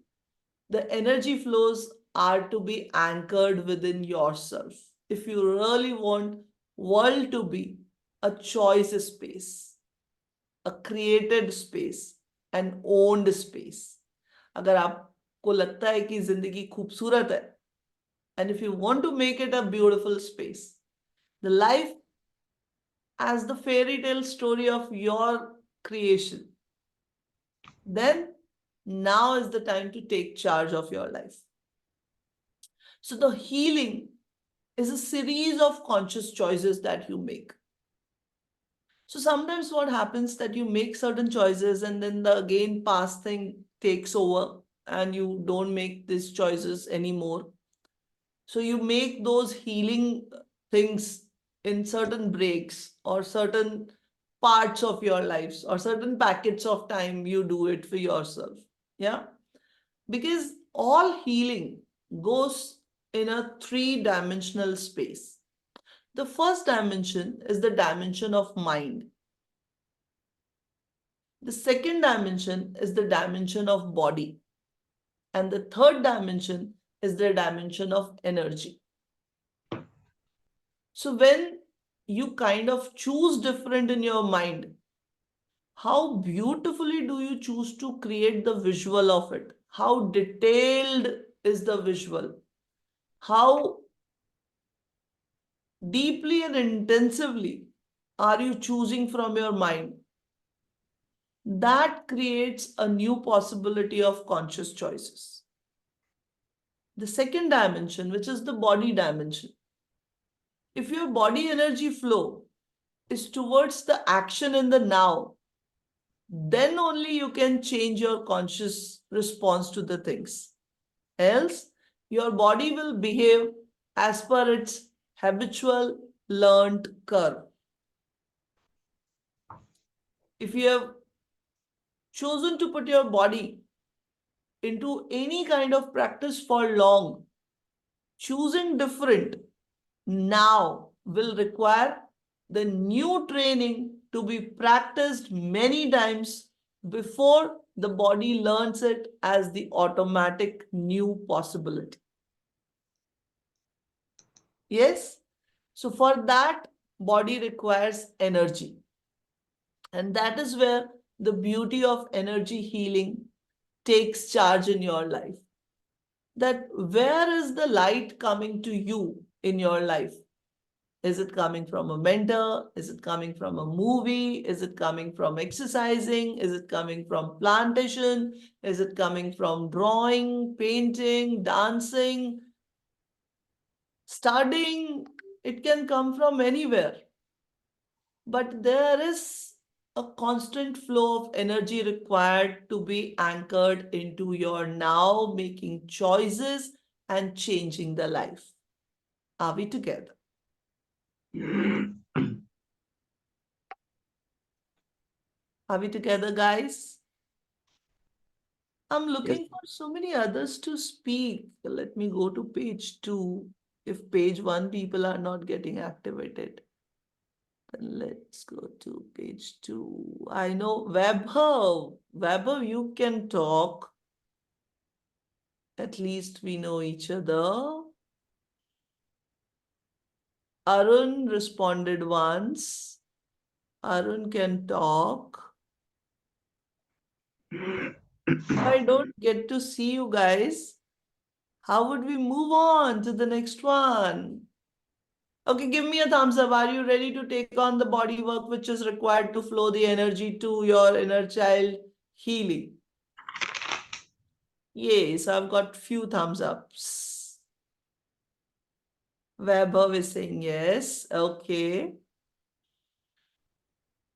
the energy flows are to be anchored within yourself. If you really want world to be a choice space, a created space, an owned space. अगर आपको लगता है कि जिंदगी खूबसूरत है, and if you want to make it a beautiful space, the life as the fairy tale story of your creation, then now is the time to take charge of your life. So the healing is a series of conscious choices that you make. So sometimes what happens that you make certain choices and then the again past thing takes over and you don't make these choices anymore. So you make those healing things in certain breaks or certain parts of your lives or certain packets of time you do it for yourself. Yeah. Because all healing goes in a three-dimensional space. The first dimension is the dimension of mind. The second dimension is the dimension of body. And the third dimension is the dimension of energy. So when you kind of choose different in your mind, how beautifully do you choose to create the visual of it? How detailed is the visual? How deeply and intensively are you choosing from your mind? That creates a new possibility of conscious choices. The second dimension, which is the body dimension. If your body energy flow is towards the action in the now, then only you can change your conscious response to the things. Else, your body will behave as per its habitual learned curve. If you have chosen to put your body into any kind of practice for long, choosing different now will require the new training to be practiced many times before the body learns it as the automatic new possibility. Yes? So for that, body requires energy. And that is where the beauty of energy healing takes charge in your life. That where is the light coming to you in your life? Is it coming from a mentor? Is it coming from a movie? Is it coming from exercising? Is it coming from plantation? Is it coming from drawing, painting, dancing, studying? It can come from anywhere. But there is a constant flow of energy required to be anchored into your now, making choices and changing the life. Are we together? Are we together, guys? I'm looking for so many others to speak. Let me go to page 2. If page 1 people are not getting activated, then let's go to page 2. I know Vaibhav. Vaibhav, you can talk. At least we know each other. Arun responded once. Arun can talk. I don't get to see you guys. How would we move on to the next one? Okay, give me a thumbs up. Are you ready to take on the body work which is required to flow the energy to your inner child healing? Yes, I've got few thumbs ups. Vaibhav is saying yes. Okay.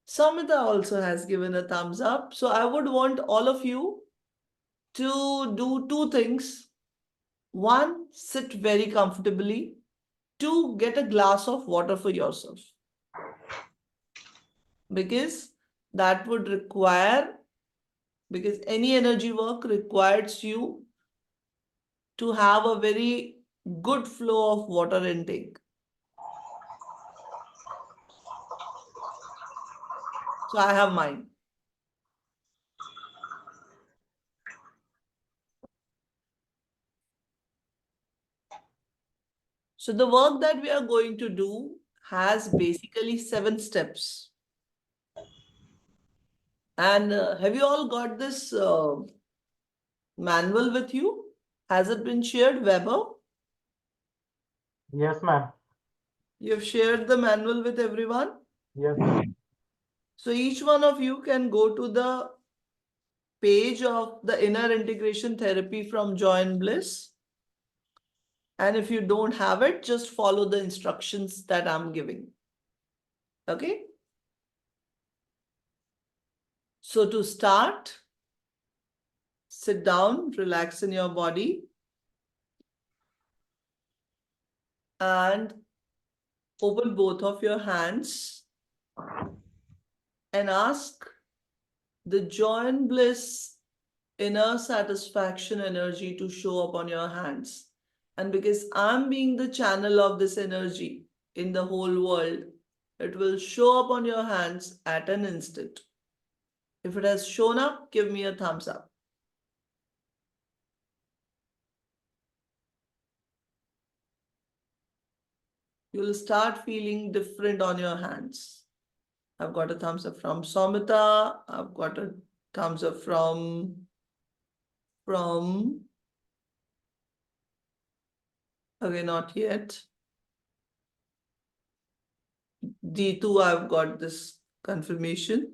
Samita also has given a thumbs up. So I would want all of you to do two things. One, sit very comfortably. Two, get a glass of water for yourself. Because that would require, because any energy work requires you to have a very good flow of water intake. So I have mine. So the work that we are going to do has basically 7 steps. And have you all got this manual with you? Has it been shared, Weber? Yes, ma'am. You've shared the manual with everyone? Yes. So each one of you can go to the page of the inner integration therapy from Joy and Bliss. And if you don't have it, just follow the instructions that I'm giving. Okay? So to start, sit down, relax in your body, and open both of your hands and ask the Joy and Bliss inner satisfaction energy to show up on your hands. And because I'm being the channel of this energy in the whole world, it will show up on your hands at an instant. If it has shown up, give me a thumbs up. You'll start feeling different on your hands. I've got a thumbs up from Somita. I've got a thumbs up from okay, not yet. D2, I've got this confirmation.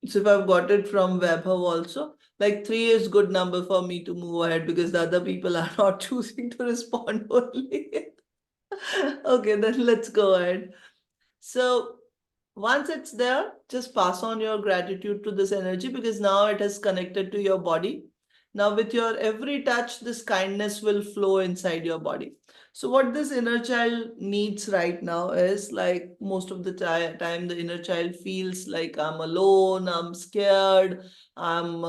So if I've got it from Vaibhav also, like 3 is good number for me to move ahead because the other people are not choosing to respond only. Okay, then let's go ahead. So once it's there, just pass on your gratitude to this energy because now it has connected to your body. Now with your every touch, this kindness will flow inside your body. So what this inner child needs right now is like most of the time the inner child feels like I'm alone, I'm scared, I'm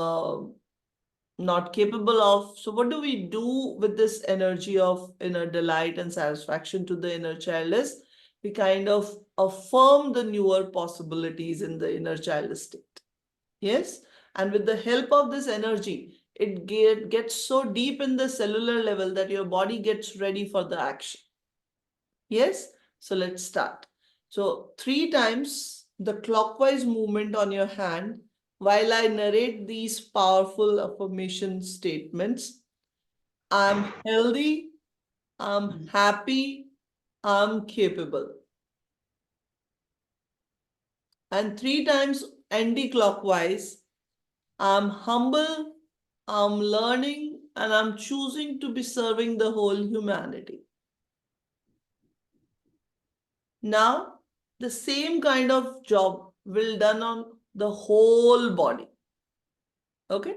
not capable of. So what do we do with this energy of inner delight and satisfaction to the inner child is we kind of affirm the newer possibilities in the inner child state. Yes. And with the help of this energy, it gets so deep in the cellular level that your body gets ready for the action. Yes. So let's start. So 3 times the clockwise movement on your hand while I narrate these powerful affirmation statements. I'm healthy, I'm happy, I'm capable. And 3 times anti-clockwise, I'm humble, I'm learning, and I'm choosing to be serving the whole humanity. Now, the same kind of job will done on the whole body. Okay?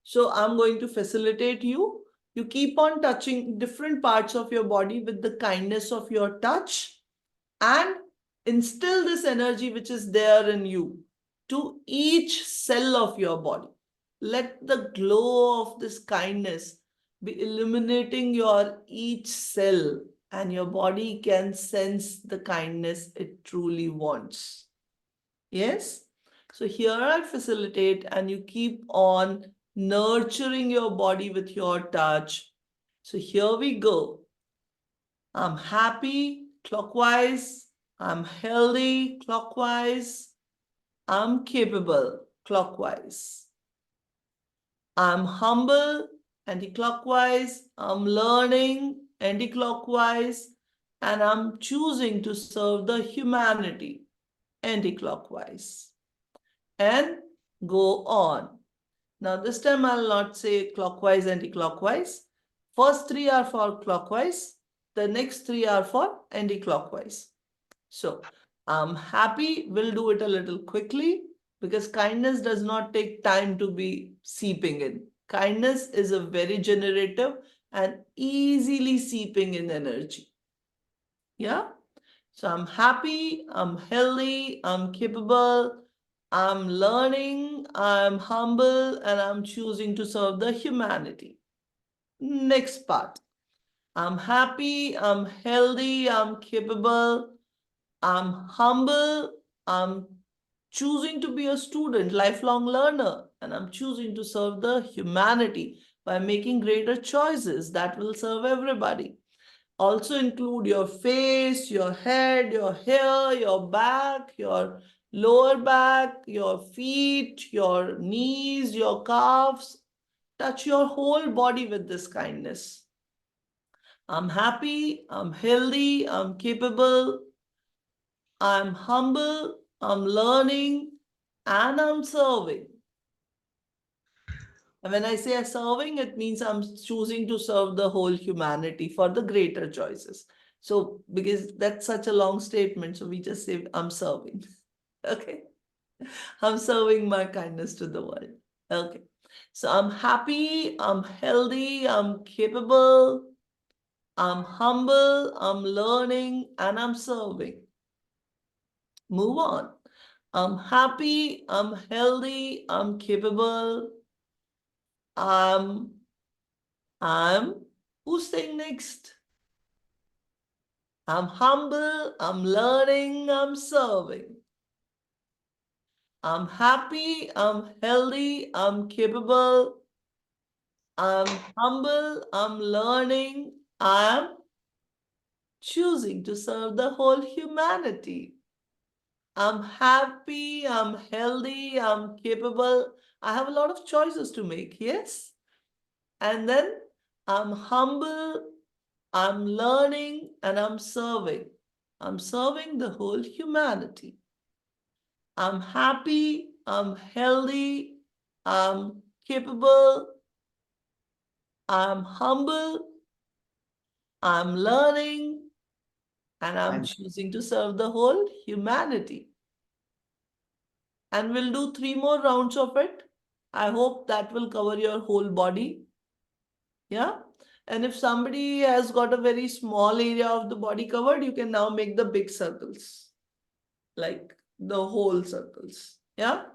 So I'm going to facilitate you. You keep on touching different parts of your body with the kindness of your touch and instill this energy which is there in you to each cell of your body. Let the glow of this kindness be illuminating your each cell and your body can sense the kindness it truly wants. Yes? So here I facilitate and you keep on nurturing your body with your touch. So here we go. I'm happy, clockwise. I'm healthy, clockwise. I'm capable, clockwise. I'm humble, anti-clockwise. I'm learning, anti-clockwise. And I'm choosing to serve the humanity, anti-clockwise. And go on. Now this time I'll not say clockwise, anti-clockwise. First three are for clockwise. The next three are for anti-clockwise. So I'm happy. We'll do it a little quickly because kindness does not take time to be seeping in. Kindness is a very generative and easily seeping in energy. Yeah. So I'm happy, I'm healthy, I'm capable, I'm learning, I'm humble, and I'm choosing to serve the humanity. Next part. I'm happy, I'm healthy, I'm capable, I'm humble, I'm choosing to be a student, lifelong learner, and I'm choosing to serve the humanity by making greater choices that will serve everybody. Also include your face, your head, your hair, your back, your lower back, your feet, your knees, your calves. Touch your whole body with this kindness. I'm happy, I'm healthy, I'm capable, I'm humble, I'm learning, and I'm serving. And when I say serving, it means I'm choosing to serve the whole humanity for the greater choices. So, because that's such a long statement, so we just say, I'm serving. Okay. I'm serving my kindness to the world. Okay. So I'm happy, I'm healthy, I'm capable, I'm humble, I'm learning, and I'm serving. Move on. I'm happy, I'm healthy, I'm capable, I'm who's saying next? I'm humble, I'm learning, I'm serving. I'm happy, I'm healthy, I'm capable, I'm humble, I'm learning, I'm choosing to serve the whole humanity. I'm happy, I'm healthy, I'm capable. I have a lot of choices to make, yes? And then I'm humble, I'm learning, and I'm serving. I'm serving the whole humanity. I'm happy, I'm healthy, I'm capable, I'm humble, I'm learning, and I'm choosing to serve the whole humanity. And we'll do 3 more rounds of it. I hope that will cover your whole body. Yeah. And if somebody has got a very small area of the body covered, you can now make the big circles, like the whole circles. Yeah.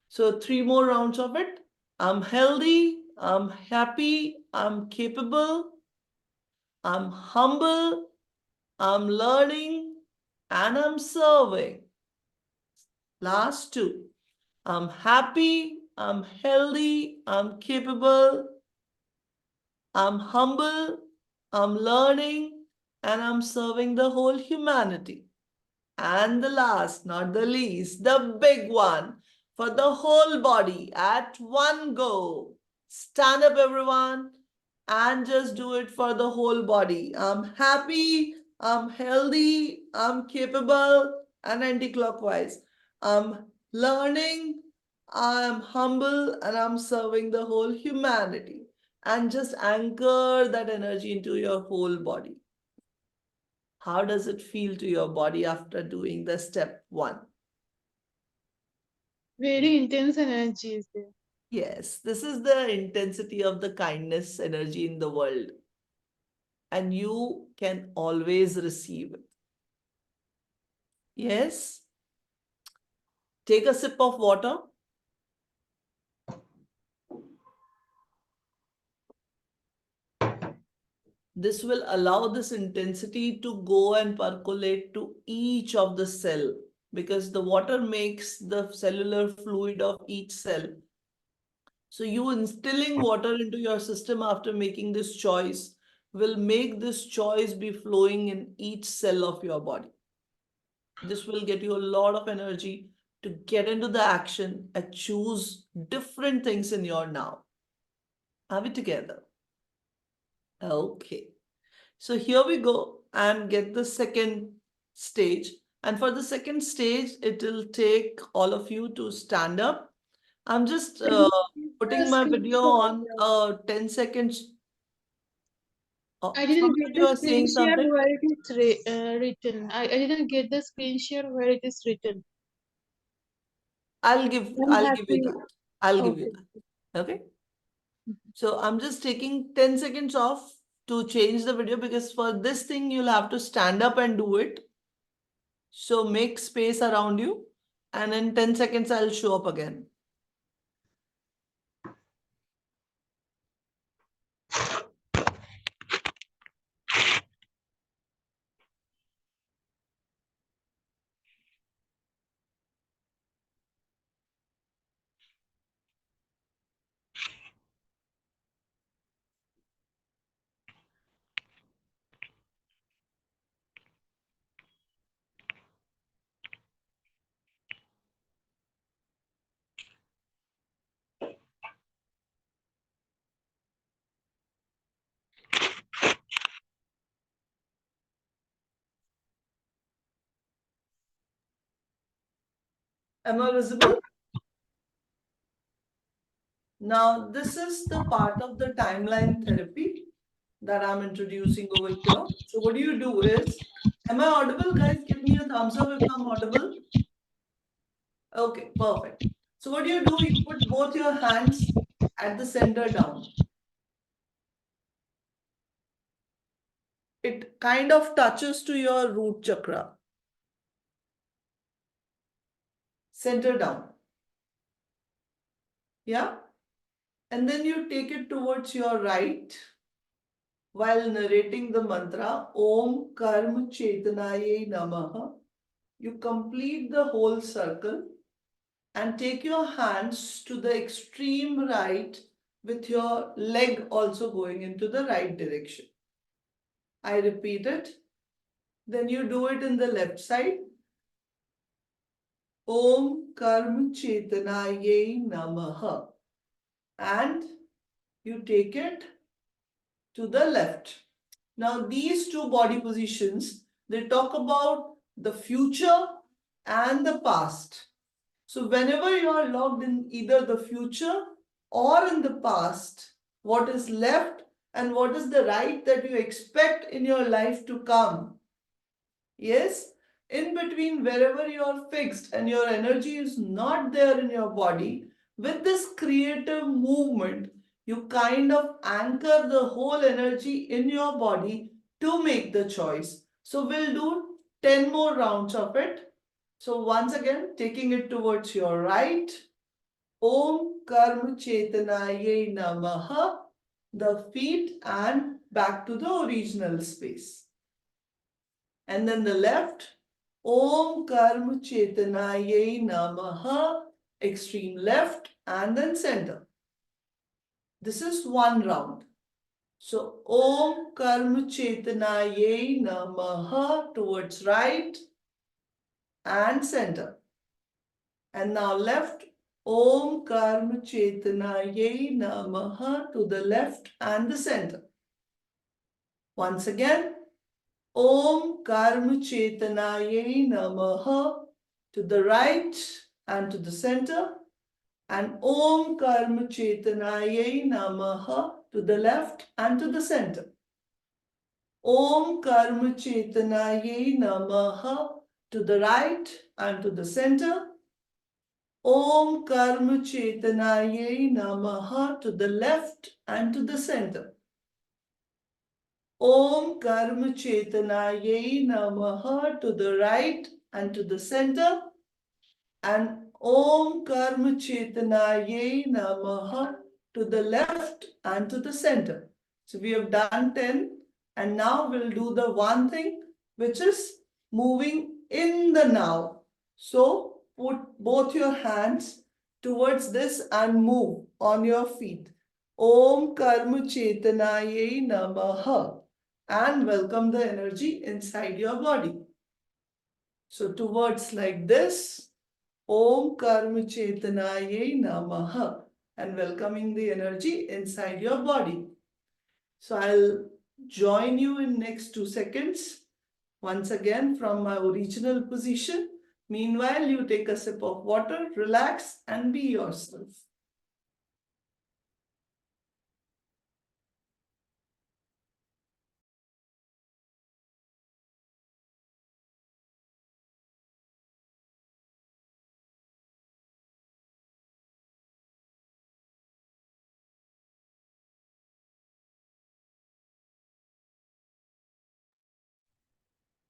So 3 more rounds of it. I'm healthy, I'm happy, I'm capable, I'm humble, I'm learning, and I'm serving. Last 2. I'm happy, I'm healthy, I'm capable, I'm humble, I'm learning, and I'm serving the whole humanity. And the last, not the least, the big one for the whole body at one go. Stand up, everyone, and just do it for the whole body. I'm happy, I'm healthy, I'm capable, and anti-clockwise. I'm learning, I'm humble, and I'm serving the whole humanity. And just anchor that energy into your whole body. How does it feel to your body after doing the step 1? Very intense energy is there. Yes, this is the intensity of the kindness energy in the world. And you can always receive it. Yes? Take a sip of water. This will allow this intensity to go and percolate to each of the cell because the water makes the cellular fluid of each cell. So you instilling water into your system after making this choice will make this choice be flowing in each cell of your body. This will get you a lot of energy to get into the action and choose different things in your now. Are we together? Okay. So here we go and get the second stage. And for the second stage, it will take all of you to stand up. I'm just Can you share putting the my video screenshot? on 10 seconds. I didn't Samrat, get you the are screen saying share something? where it is written. I didn't get the screen share where it is written. I'll give I'm you happy. that. I'll give you Okay. that. Okay. So I'm just taking 10 seconds off to change the video because for this thing you'll have to stand up and do it. So make space around you and in 10 seconds I'll show up again. Am I visible? Now, this is the part of the timeline therapy that I'm introducing over here. So what you do is, am I audible, guys? Give me a thumbs up if I'm audible. Okay, perfect. So what you do, you put both your hands at the center down. It kind of touches to your root chakra. Center down. Yeah? And then you take it towards your right while narrating the mantra Om Karma Chetanaye Namaha. You complete the whole circle and take your hands to the extreme right with your leg also going into the right direction. I repeat it. Then you do it in the left side. Om Karma Chetanaye Namaha. And you take it to the left. Now these two body positions, they talk about the future and the past. So whenever you are locked in either the future or in the past, what is left and what is the right that you expect in your life to come? Yes, in between wherever you are fixed and your energy is not there in your body, with this creative movement, you kind of anchor the whole energy in your body to make the choice. So we'll do 10 more rounds of it. So once again, taking it towards your right. Om Karma Chetanaye Namaha. The feet and back to the original space. And then the left. Om Karma Chetanaye Namaha. Extreme left and then center. This is one round. So Om Karma Chetanaye Namaha towards right and center. And now left. Om Karma Chetanaye Namaha to the left and the center. Once again. Om Karma Chetanaye Namaha to the right and to the center. And Om Karma Chetanaye Namaha to the left and to the center. Om Karma Chetanaye Namaha to the right and to the center. Om Karma Chetanaye Namaha to the left and to the center. Om Karma Chetanaye Namaha to the right and to the center. And Om Karma Chetanaye Namaha to the left and to the center. So we have done 10 and now we'll do the one thing which is moving in the now. So put both your hands towards this and move on your feet. Om Karma Chetanaye Namaha and welcome the energy inside your body. So towards like this. Om Karma Chetanaye Namaha and welcoming the energy inside your body. So I'll join you in next 2 seconds. Once again from my original position. Meanwhile, you take a sip of water, relax, and be yourself.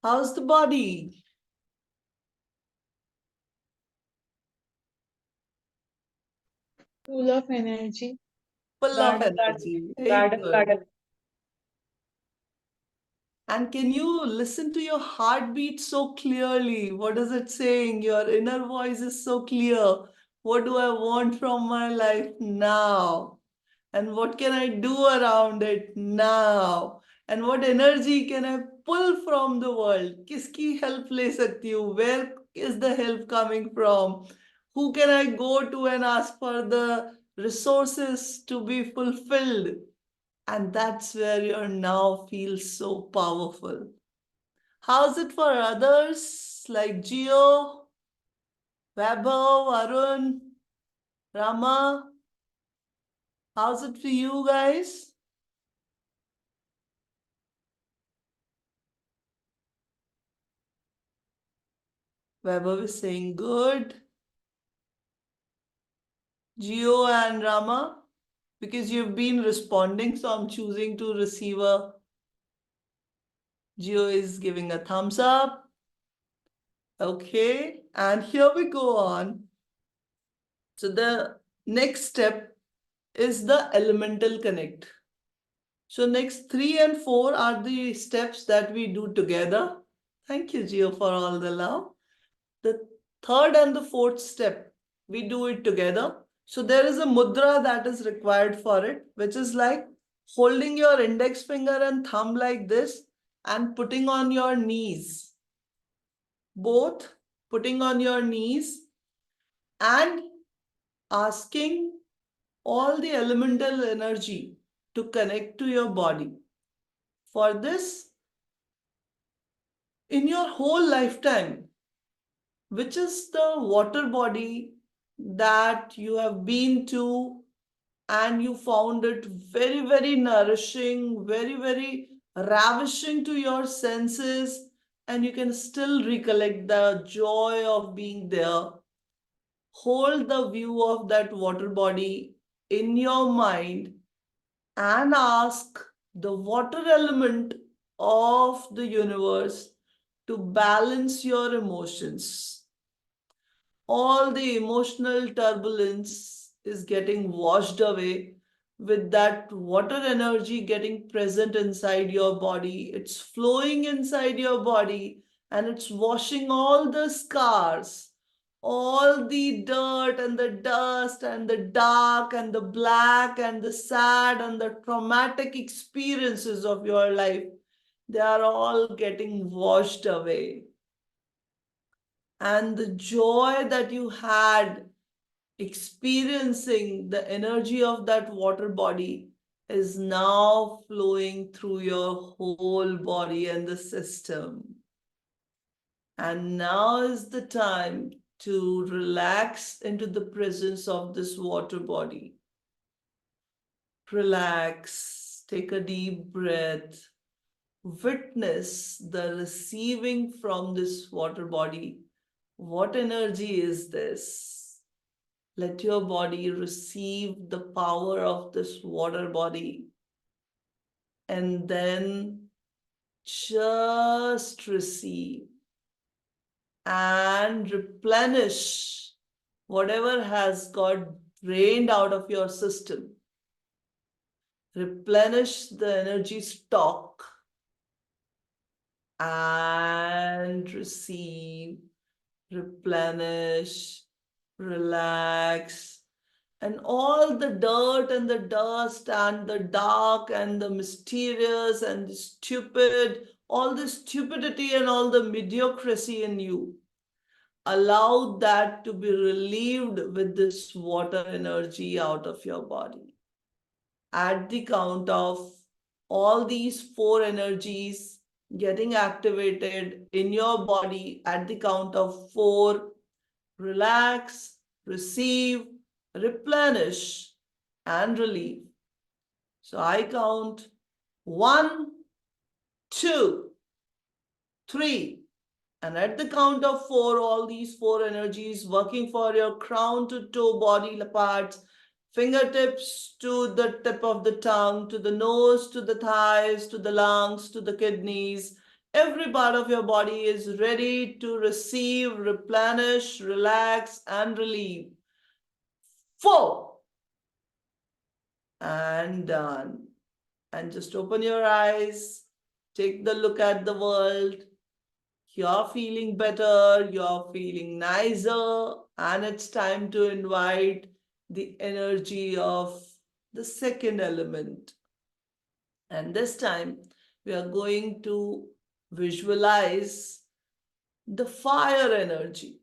How's the body? Full of energy. Full of energy. Very good. And can you listen to your heartbeat so clearly? What is it saying? Your inner voice is so clear. What do I want from my life now? And what can I do around it now? And what energy can I pull from the world? Kiski help le sakti hu? Where is the help coming from? Who can I go to and ask for the resources to be fulfilled? And that's where your now feels so powerful. How's it for others like Gio, Vaibhav, Arun, Rama? How's it for you guys? Vaibhav is saying good. Gio and Rama, because you've been responding, so I'm choosing to receive a. Gio is giving a thumbs up. Okay, and here we go on. So the next step is the elemental connect. So next 3 and 4 are the steps that we do together. Thank you, Gio, for all the love. The third and the fourth step, we do it together. So there is a mudra that is required for it, which is like holding your index finger and thumb like this and putting on your knees. Both putting on your knees and asking all the elemental energy to connect to your body. For this, in your whole lifetime, which is the water body that you have been to and you found it very, very nourishing, very, very ravishing to your senses, and you can still recollect the joy of being there. Hold the view of that water body in your mind and ask the water element of the universe to balance your emotions. All the emotional turbulence is getting washed away with that water energy getting present inside your body. It's flowing inside your body and it's washing all the scars, all the dirt and the dust and the dark and the black and the sad and the traumatic experiences of your life. They are all getting washed away. And the joy that you had experiencing the energy of that water body is now flowing through your whole body and the system. And now is the time to relax into the presence of this water body. Relax, take a deep breath, witness the receiving from this water body. What energy is this? Let your body receive the power of this water body. And then just receive and replenish whatever has got drained out of your system. Replenish the energy stock and receive, replenish, relax, and all the dirt and the dust and the dark and the mysterious and the stupid, all the stupidity and all the mediocrity in you, allow that to be relieved with this water energy out of your body. At the count of all these 4 energies, getting activated in your body at the count of 4. Relax, receive, replenish, and relieve. So I count 1, 2, 3. And at the count of 4, all these 4 energies working for your crown to toe body parts, fingertips to the tip of the tongue, to the nose, to the thighs, to the lungs, to the kidneys. Every part of your body is ready to receive, replenish, relax, and relieve. 4. And done. And just open your eyes, take the look at the world. You're feeling better, you're feeling nicer, and it's time to invite the energy of the second element. And this time we are going to visualize the fire energy.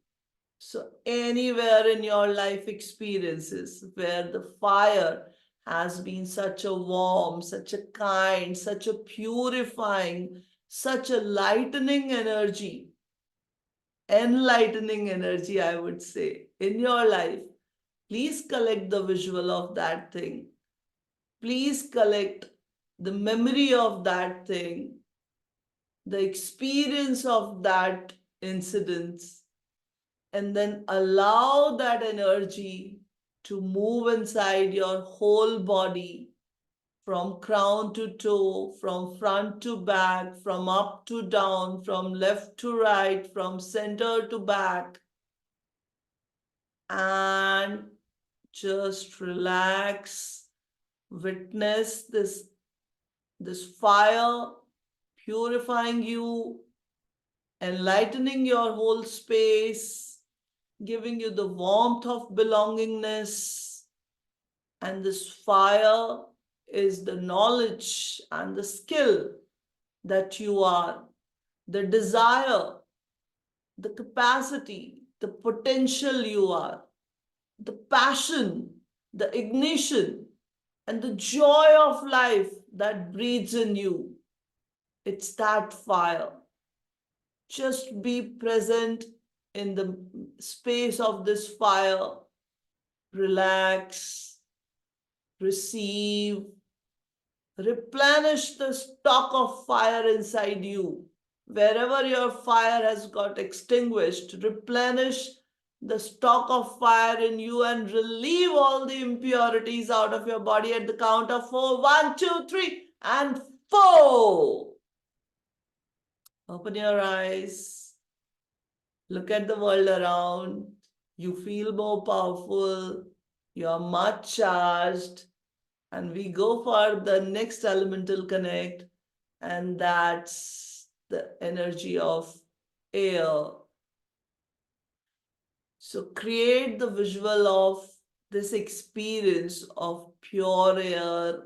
So anywhere in your life experiences where the fire has been such a warm, such a kind, such a purifying, such a lightening energy, enlightening energy, I would say, in your life, please collect the visual of that thing. Please collect the memory of that thing, the experience of that incident, and then allow that energy to move inside your whole body, from crown to toe, from front to back, from up to down, from left to right, from center to back. And just relax, witness this fire purifying you, enlightening your whole space, giving you the warmth of belongingness. And this fire is the knowledge and the skill that you are, the desire, the capacity, the potential you are, the passion, the ignition, and the joy of life that breathes in you. It's that fire. Just be present in the space of this fire. Relax, receive, replenish the stock of fire inside you. Wherever your fire has got extinguished, replenish the stock of fire in you and relieve all the impurities out of your body at the count of 4. 1, 2, 3, and 4. Open your eyes. Look at the world around. You feel more powerful. You're much charged. And we go for the next elemental connect, and that's the energy of air. So create the visual of this experience of pure air,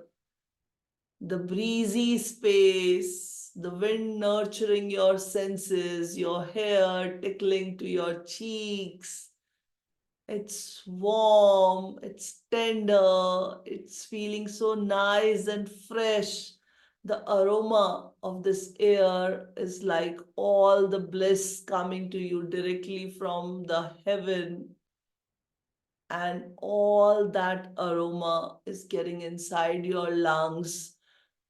the breezy space, the wind nurturing your senses, your hair tickling to your cheeks. It's warm, it's tender, it's feeling so nice and fresh. The aroma of this air is like all the bliss coming to you directly from the heaven. And all that aroma is getting inside your lungs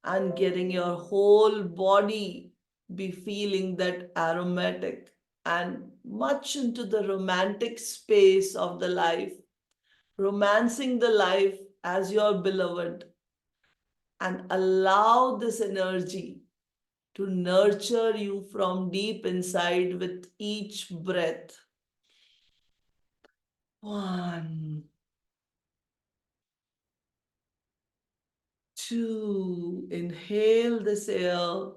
and getting your whole body be feeling that aromatic, and much into the romantic space of the life, romancing the life as your beloved, and allow this energy to nurture you from deep inside with each breath. 1, 2, inhale this air.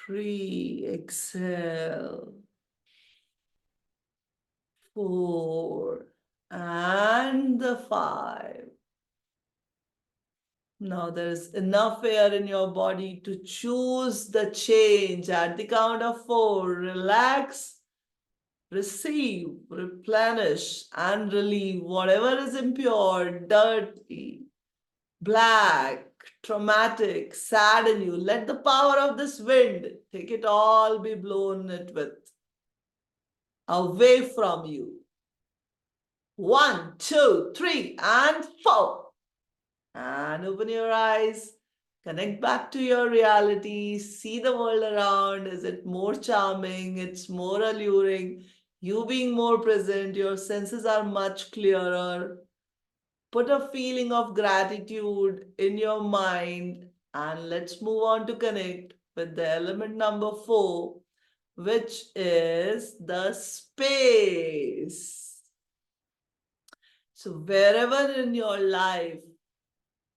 3, exhale. 4, and the 5. Now there's enough air in your body to choose the change. At the count of 4, relax, receive, replenish, and relieve whatever is impure, dirty, black, traumatic, sadden you, let the power of this wind take it all, be blown it with away from you. 1, 2, 3, and 4. And open your eyes. Connect back to your reality. See the world around. Is it more charming? It's more alluring. You being more present. Your senses are much clearer. Put a feeling of gratitude in your mind. And let's move on to connect with the element number 4, which is the space. So wherever in your life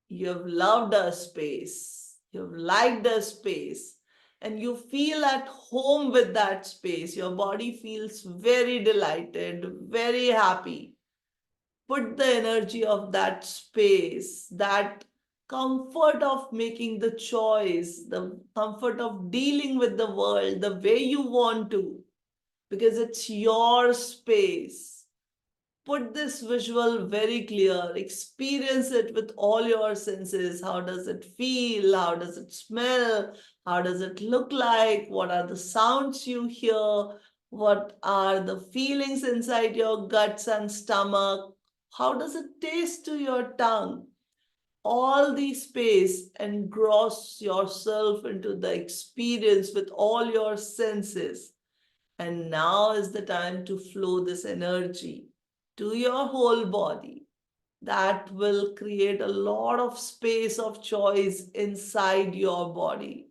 you've loved a space, you've liked a space, and you feel at home with that space, your body feels very delighted, very happy. Put the energy of that space, that comfort of making the choice, the comfort of dealing with the world the way you want to, because it's your space. Put this visual very clear, experience it with all your senses. How does it feel? How does it smell? How does it look like? What are the sounds you hear? What are the feelings inside your guts and stomach? How does it taste to your tongue? All the space, engross yourself into the experience with all your senses. And now is the time to flow this energy to your whole body. That will create a lot of space of choice inside your body.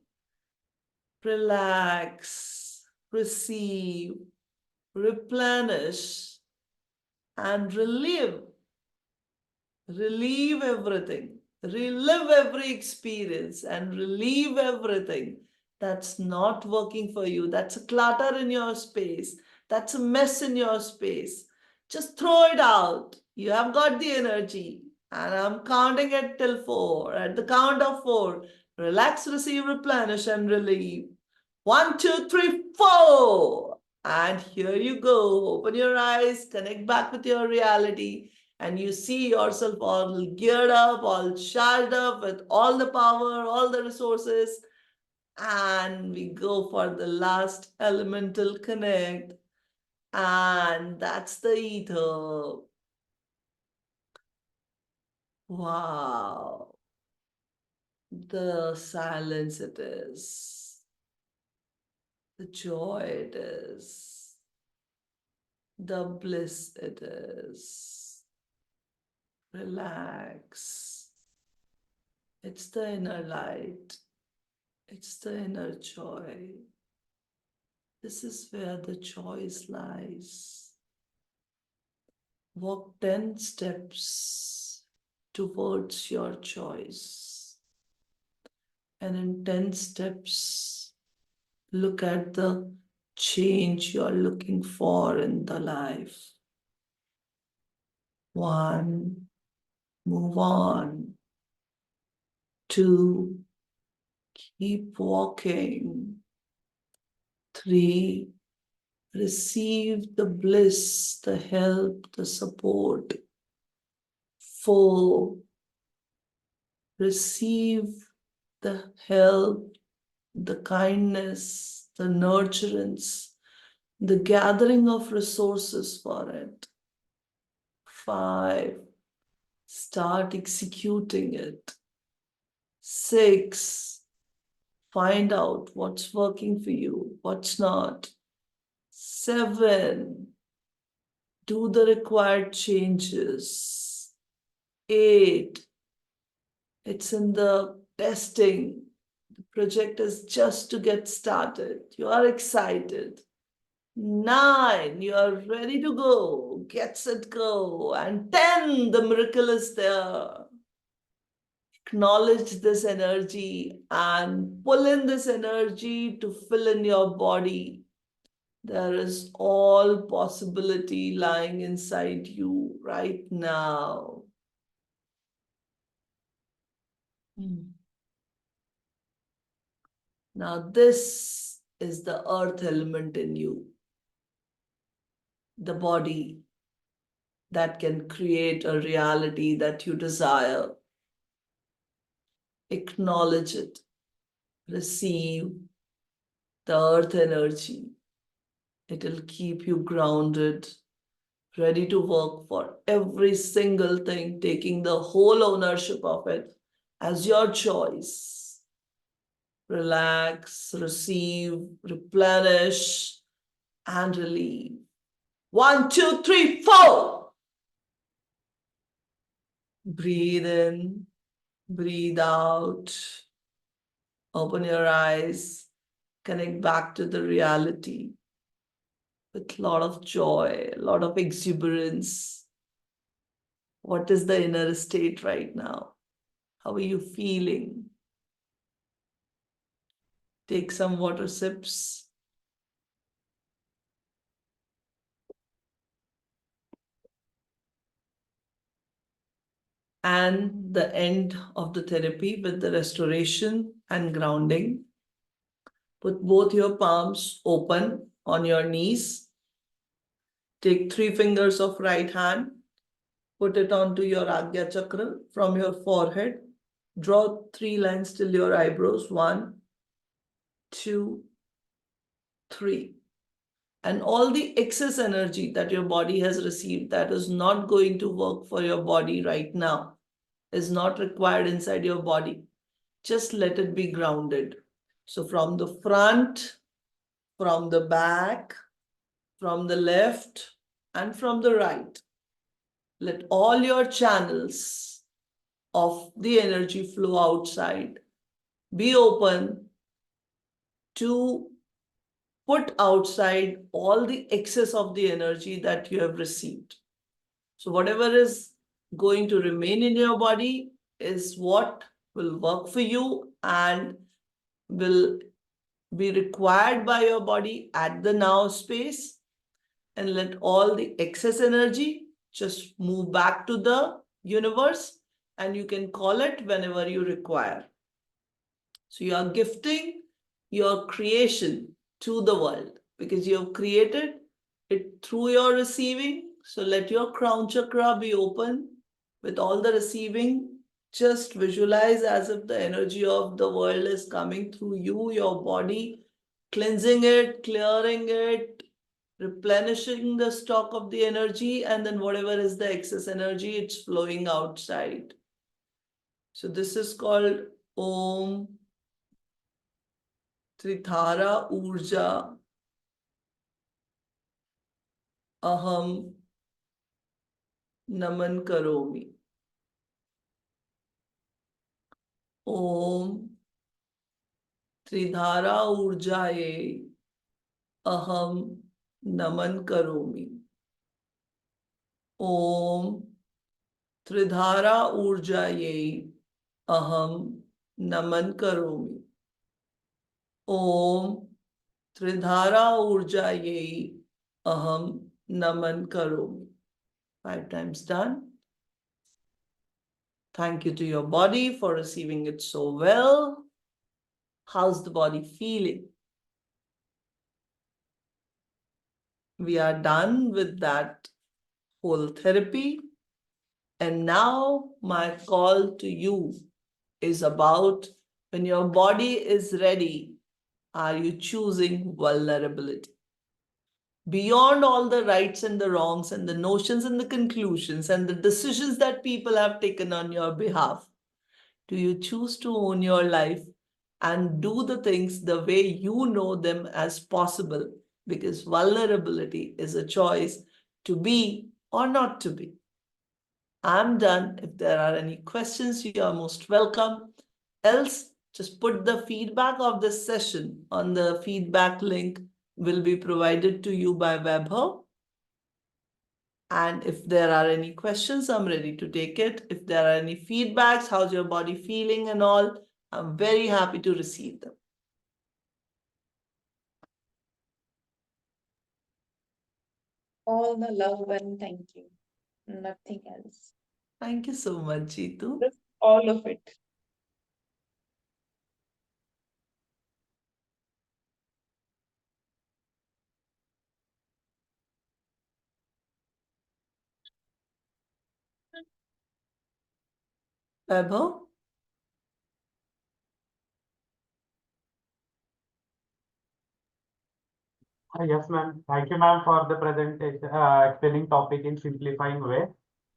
Relax, receive, replenish, and relive. Relieve everything. Relive every experience and relieve everything that's not working for you. That's a clutter in your space. That's a mess in your space. Just throw it out. You have got the energy. And I'm counting it till 4. At the count of 4, relax, receive, replenish, and relieve. 1, 2, 3, 4. And here you go. Open your eyes, connect back with your reality, and you see yourself all geared up, all charged up with all the power, all the resources. And we go for the last elemental connect. And that's the ether. Wow. The silence it is. The joy it is. The bliss it is. Relax. It's the inner light. It's the inner joy. This is where the choice lies. Walk 10 steps towards your choice. And in 10 steps, look at the change you're looking for in the life. 1, move on. 2, keep walking. 3, receive the bliss, the help, the support. 4, receive the help, the kindness, the nurturance, the gathering of resources for it. 5, start executing it. 6, find out what's working for you, what's not. 7, do the required changes. 8, it's in the testing. The project is just to get started. You are excited. 9, you are ready to go. Get set, go. And 10, the miracle is there. Acknowledge this energy and pull in this energy to fill in your body. There is all possibility lying inside you right now. Now, this is the earth element in you, the body that can create a reality that you desire. acknowledge it, receive the earth energy. It'll keep you grounded, ready to work for every single thing, taking the whole ownership of it as your choice. Relax, receive, replenish, and relieve. 1, 2, 3, 4. Breathe in, breathe out. Open your eyes, connect back to the reality with a lot of joy, a lot of exuberance. What is the inner state right now? How are you feeling? Take some water sips. And the end of the therapy with the restoration and grounding. Put both your palms open on your knees. Take 3 fingers of right hand. Put it onto your Agya Chakra from your forehead. Draw 3 lines till your eyebrows. 1, 2, 3. And all the excess energy that your body has received that is not going to work for your body right now, is not required inside your body, just let it be grounded. So from the front, from the back, from the left, and from the right, let all your channels of the energy flow outside be open to put outside all the excess of the energy that you have received. So whatever is going to remain in your body is what will work for you and will be required by your body at the now space, and let all the excess energy just move back to the universe, and you can call it whenever you require. So you are gifting your creation to the world because you have created it through your receiving. So let your crown chakra be open with all the receiving. Just visualize as if the energy of the world is coming through you, your body, cleansing it, clearing it, replenishing the stock of the energy, and then whatever is the excess energy, it's flowing outside. So this is called Om Tridhara Urja Aham Naman Karomi. Om Tridhara Urjaye Aham Naman Karomi. Om Tridhara Urjaye Aham Naman Karomi. Om Tridhara Urjaye Aham Naman Karomi. 5 times done. Thank you to your body for receiving it so well. How's the body feeling? We are done with that whole therapy. And now my call to you is about when your body is ready, are you choosing vulnerability? Beyond all the rights and the wrongs and the notions and the conclusions and the decisions that people have taken on your behalf, do you choose to own your life and do the things the way you know them as possible? Because vulnerability is a choice to be or not to be. I'm done. If there are any questions, you are most welcome. Else, just put the feedback of this session on the feedback link will be provided to you by Webho. And if there are any questions, I'm ready to take it. If there are any feedbacks, how's your body feeling and all, I'm very happy to receive them. All the love and thank you. Nothing else. Thank you so much, Jeetu. Just all of it. Webho? Yes, ma'am. Thank you, ma'am, for the presentation, explaining topic in simplifying way.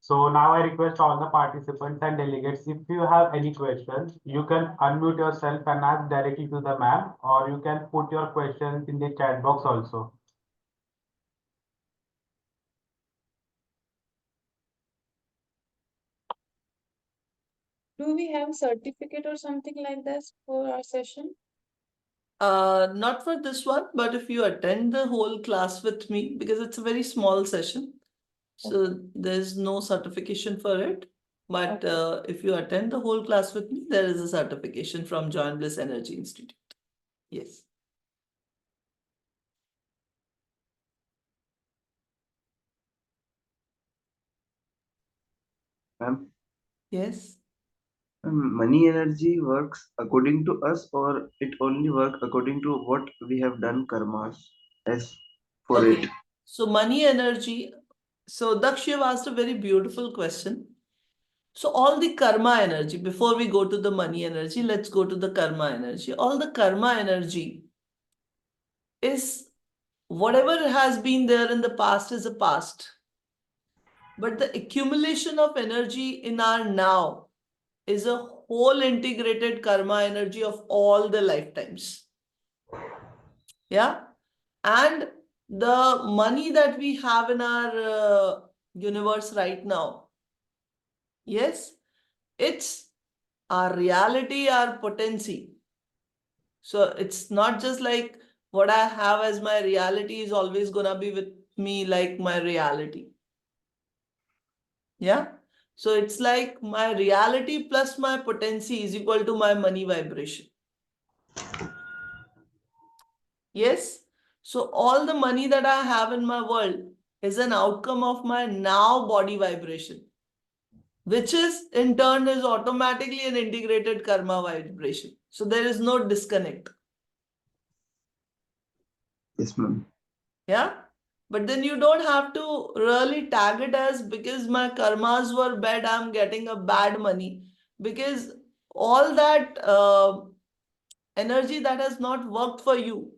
So now I request all the participants and delegates, if you have any questions, you can unmute yourself and ask directly to the ma'am, or you can put your questions in the chat box also. Do we have certificate or something like this for our session? Not for this one, but if you attend the whole class with me, because it's a very small session, so there's no certification for it. But if you attend the whole class with me, there is a certification from Joy Bliss Energy Institute. Yes. Ma'am, Yes. money energy works according to us, or it only work according to what we have done karmas as for Okay. it? So money energy. So Daksh, you have asked a very beautiful question. So all the karma energy, before we go to the money energy, let's go to the karma energy. All the karma energy is whatever has been there in the past is a past. But the accumulation of energy in our now is a whole integrated karma energy of all the lifetimes. Yeah. And the money that we have in our universe right now, yes, it's our reality, our potency. So it's not just like what I have as my reality is always gonna be with me like my reality. Yeah. So it's like my reality plus my potency is equal to my money vibration. Yes. So all the money that I have in my world is an outcome of my now body vibration, which is in turn is automatically an integrated karma vibration. So there is no disconnect. Yes, ma'am. Yeah. But then you don't have to really tag it as because my karmas were bad, I'm getting a bad money. Because all that energy that has not worked for you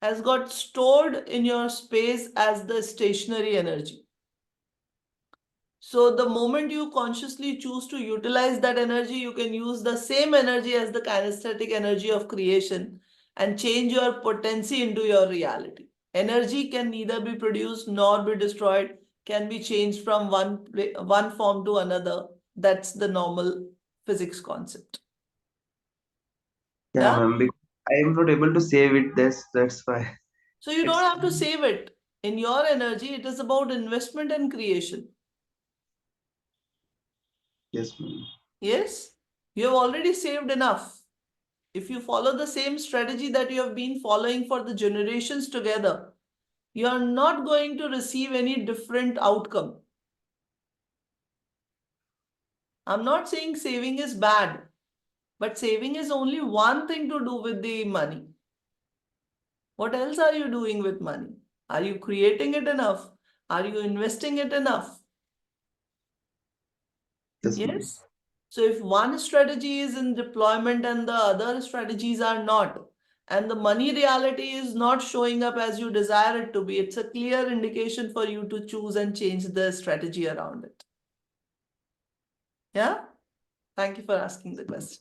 has got stored in your space as the stationary energy. So the moment you consciously choose to utilize that energy, you can use the same energy as the kinesthetic energy of creation and change your potency into your reality. Energy can neither be produced nor be destroyed, can be changed from one form to another. That's the normal physics concept. Yeah, Yeah. ma'am. Because I am not able to save it. That's why. So you don't It's have to save it. In your energy, it is about investment and creation. yes, ma'am. Yes, you have already saved enough. If you follow the same strategy that you have been following for the generations together, you are not going to receive any different outcome. I'm not saying saving is bad, but saving is only one thing to do with the money. What else are you doing with money? Are you creating it enough? Are you investing it enough? Yes, ma'am. Yes. So if one strategy is in deployment and the other strategies are not, and the money reality is not showing up as you desire it to be, it's a clear indication for you to choose and change the strategy around it. Yeah? Thank you for asking the question.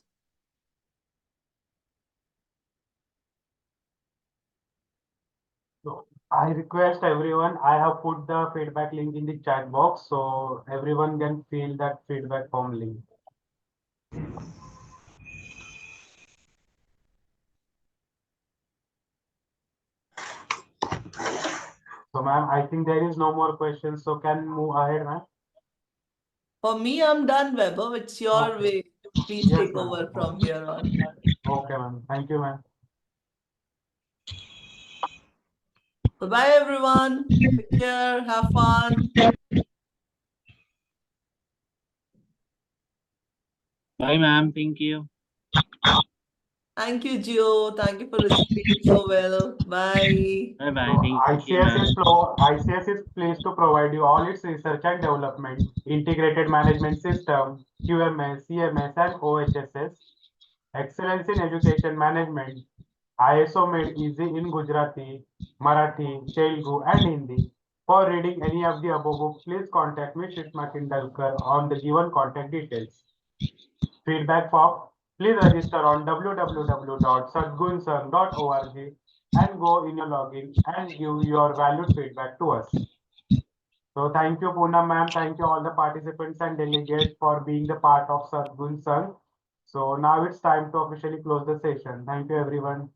So I request everyone, I have put the feedback link in the chat box so everyone can fill that feedback form link. So ma'am, I think there is no more questions, so can move ahead, ma'am. For me, I'm done, Weber. It's your Okay. way. Please Yes, take ma'am. over from here on. Okay, ma'am. Thank you, ma'am. Bye-bye, everyone. Take care. Have fun. Bye, ma'am. Thank you. Thank you, Gio. Thank you for receiving it so well. Bye. Bye, bye. So Thank you, ma'am. ICS is pleased to provide you all its research and development, integrated management system, QMS, CMS, and OHSS, excellence in education management, ISO made easy in Gujarati, Marathi, Telugu, and Hindi. For reading any of the above books, please contact me, Shishma Kindalkar, on the given contact details. Feedback form, please register on www.sadgunsang.org and go in your login and give your valued feedback to us. So thank you, Poonam ma'am. Thank you all the participants and delegates for being the part of Sadgun Sang. So now it's time to officially close the session. Thank you, everyone.